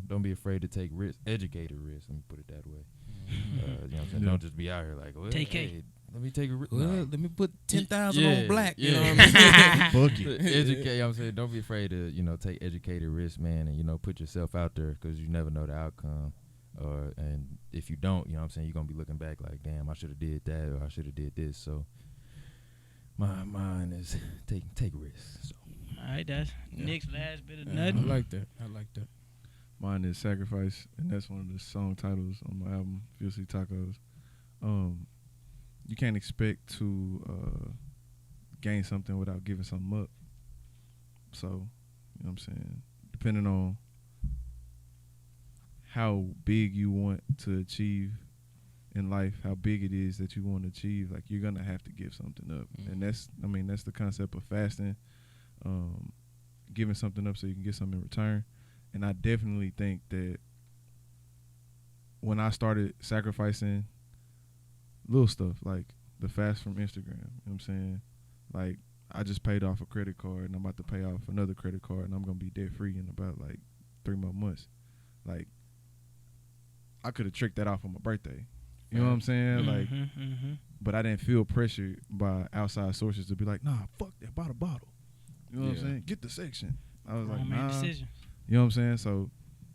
don't be afraid to take risks, educated risks. Let me put it that way. You know what I'm saying? Don't just be out here like, well, hey, let me take a risk.
Well, let me put 10,000 on black.
Yeah.
You know what I mean?
Fuck it.
Educate. I'm saying, don't be afraid to take educated risks, man, and put yourself out there, because you never know the outcome. And if you don't, you know what I'm saying, you're gonna be looking back like, damn, I should have did that, or I should have did this. So mine is take risks. So.
All right, that's Nick's last bit of nothing.
I like that.
Mine is Sacrifice, and that's one of the song titles on my album, Fiercely Tacos. You can't expect to gain something without giving something up. So, you know what I'm saying? Depending on how big you want to achieve in life, how big it is that you want to achieve, like, you're going to have to give something up. And that's the concept of fasting, giving something up so you can get something in return. And I definitely think that when I started sacrificing little stuff, like the fast from Instagram, you know what I'm saying? Like, I just paid off a credit card, and I'm about to pay off another credit card, and I'm going to be debt-free in about, 3 more months. Like, I could have tricked that off on my birthday. You know what I'm saying? But I didn't feel pressured by outside sources to be like, nah, fuck that, buy the bottle. You know what I'm saying? Get the section. I was like, nah.
Decision.
You know what I'm saying? So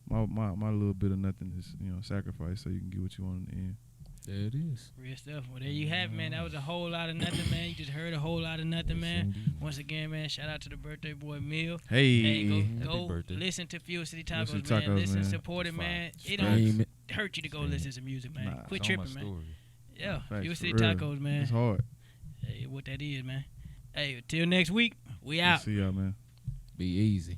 my little bit of nothing is, sacrifice so you can get what you want in the end.
There it is.
Real stuff. Well, there you have it, man. That was a whole lot of nothing, man. You just heard a whole lot of nothing, man. Once again, man, shout out to the birthday boy, Mill.
Hey,
go listen to Fiercely Tacos,
Fiercely
man.
Tacos,
Listen,
man.
support it, man. It
Stream
don't hurt you to go listen to music, man.
Nah,
Quit
It's on my
tripping, man.
story.
Yeah,
Facts,
Fiercely
for real.
Tacos, man.
It's hard.
Hey, what that is, man. Hey, till next week, we out.
See y'all, man.
Be easy.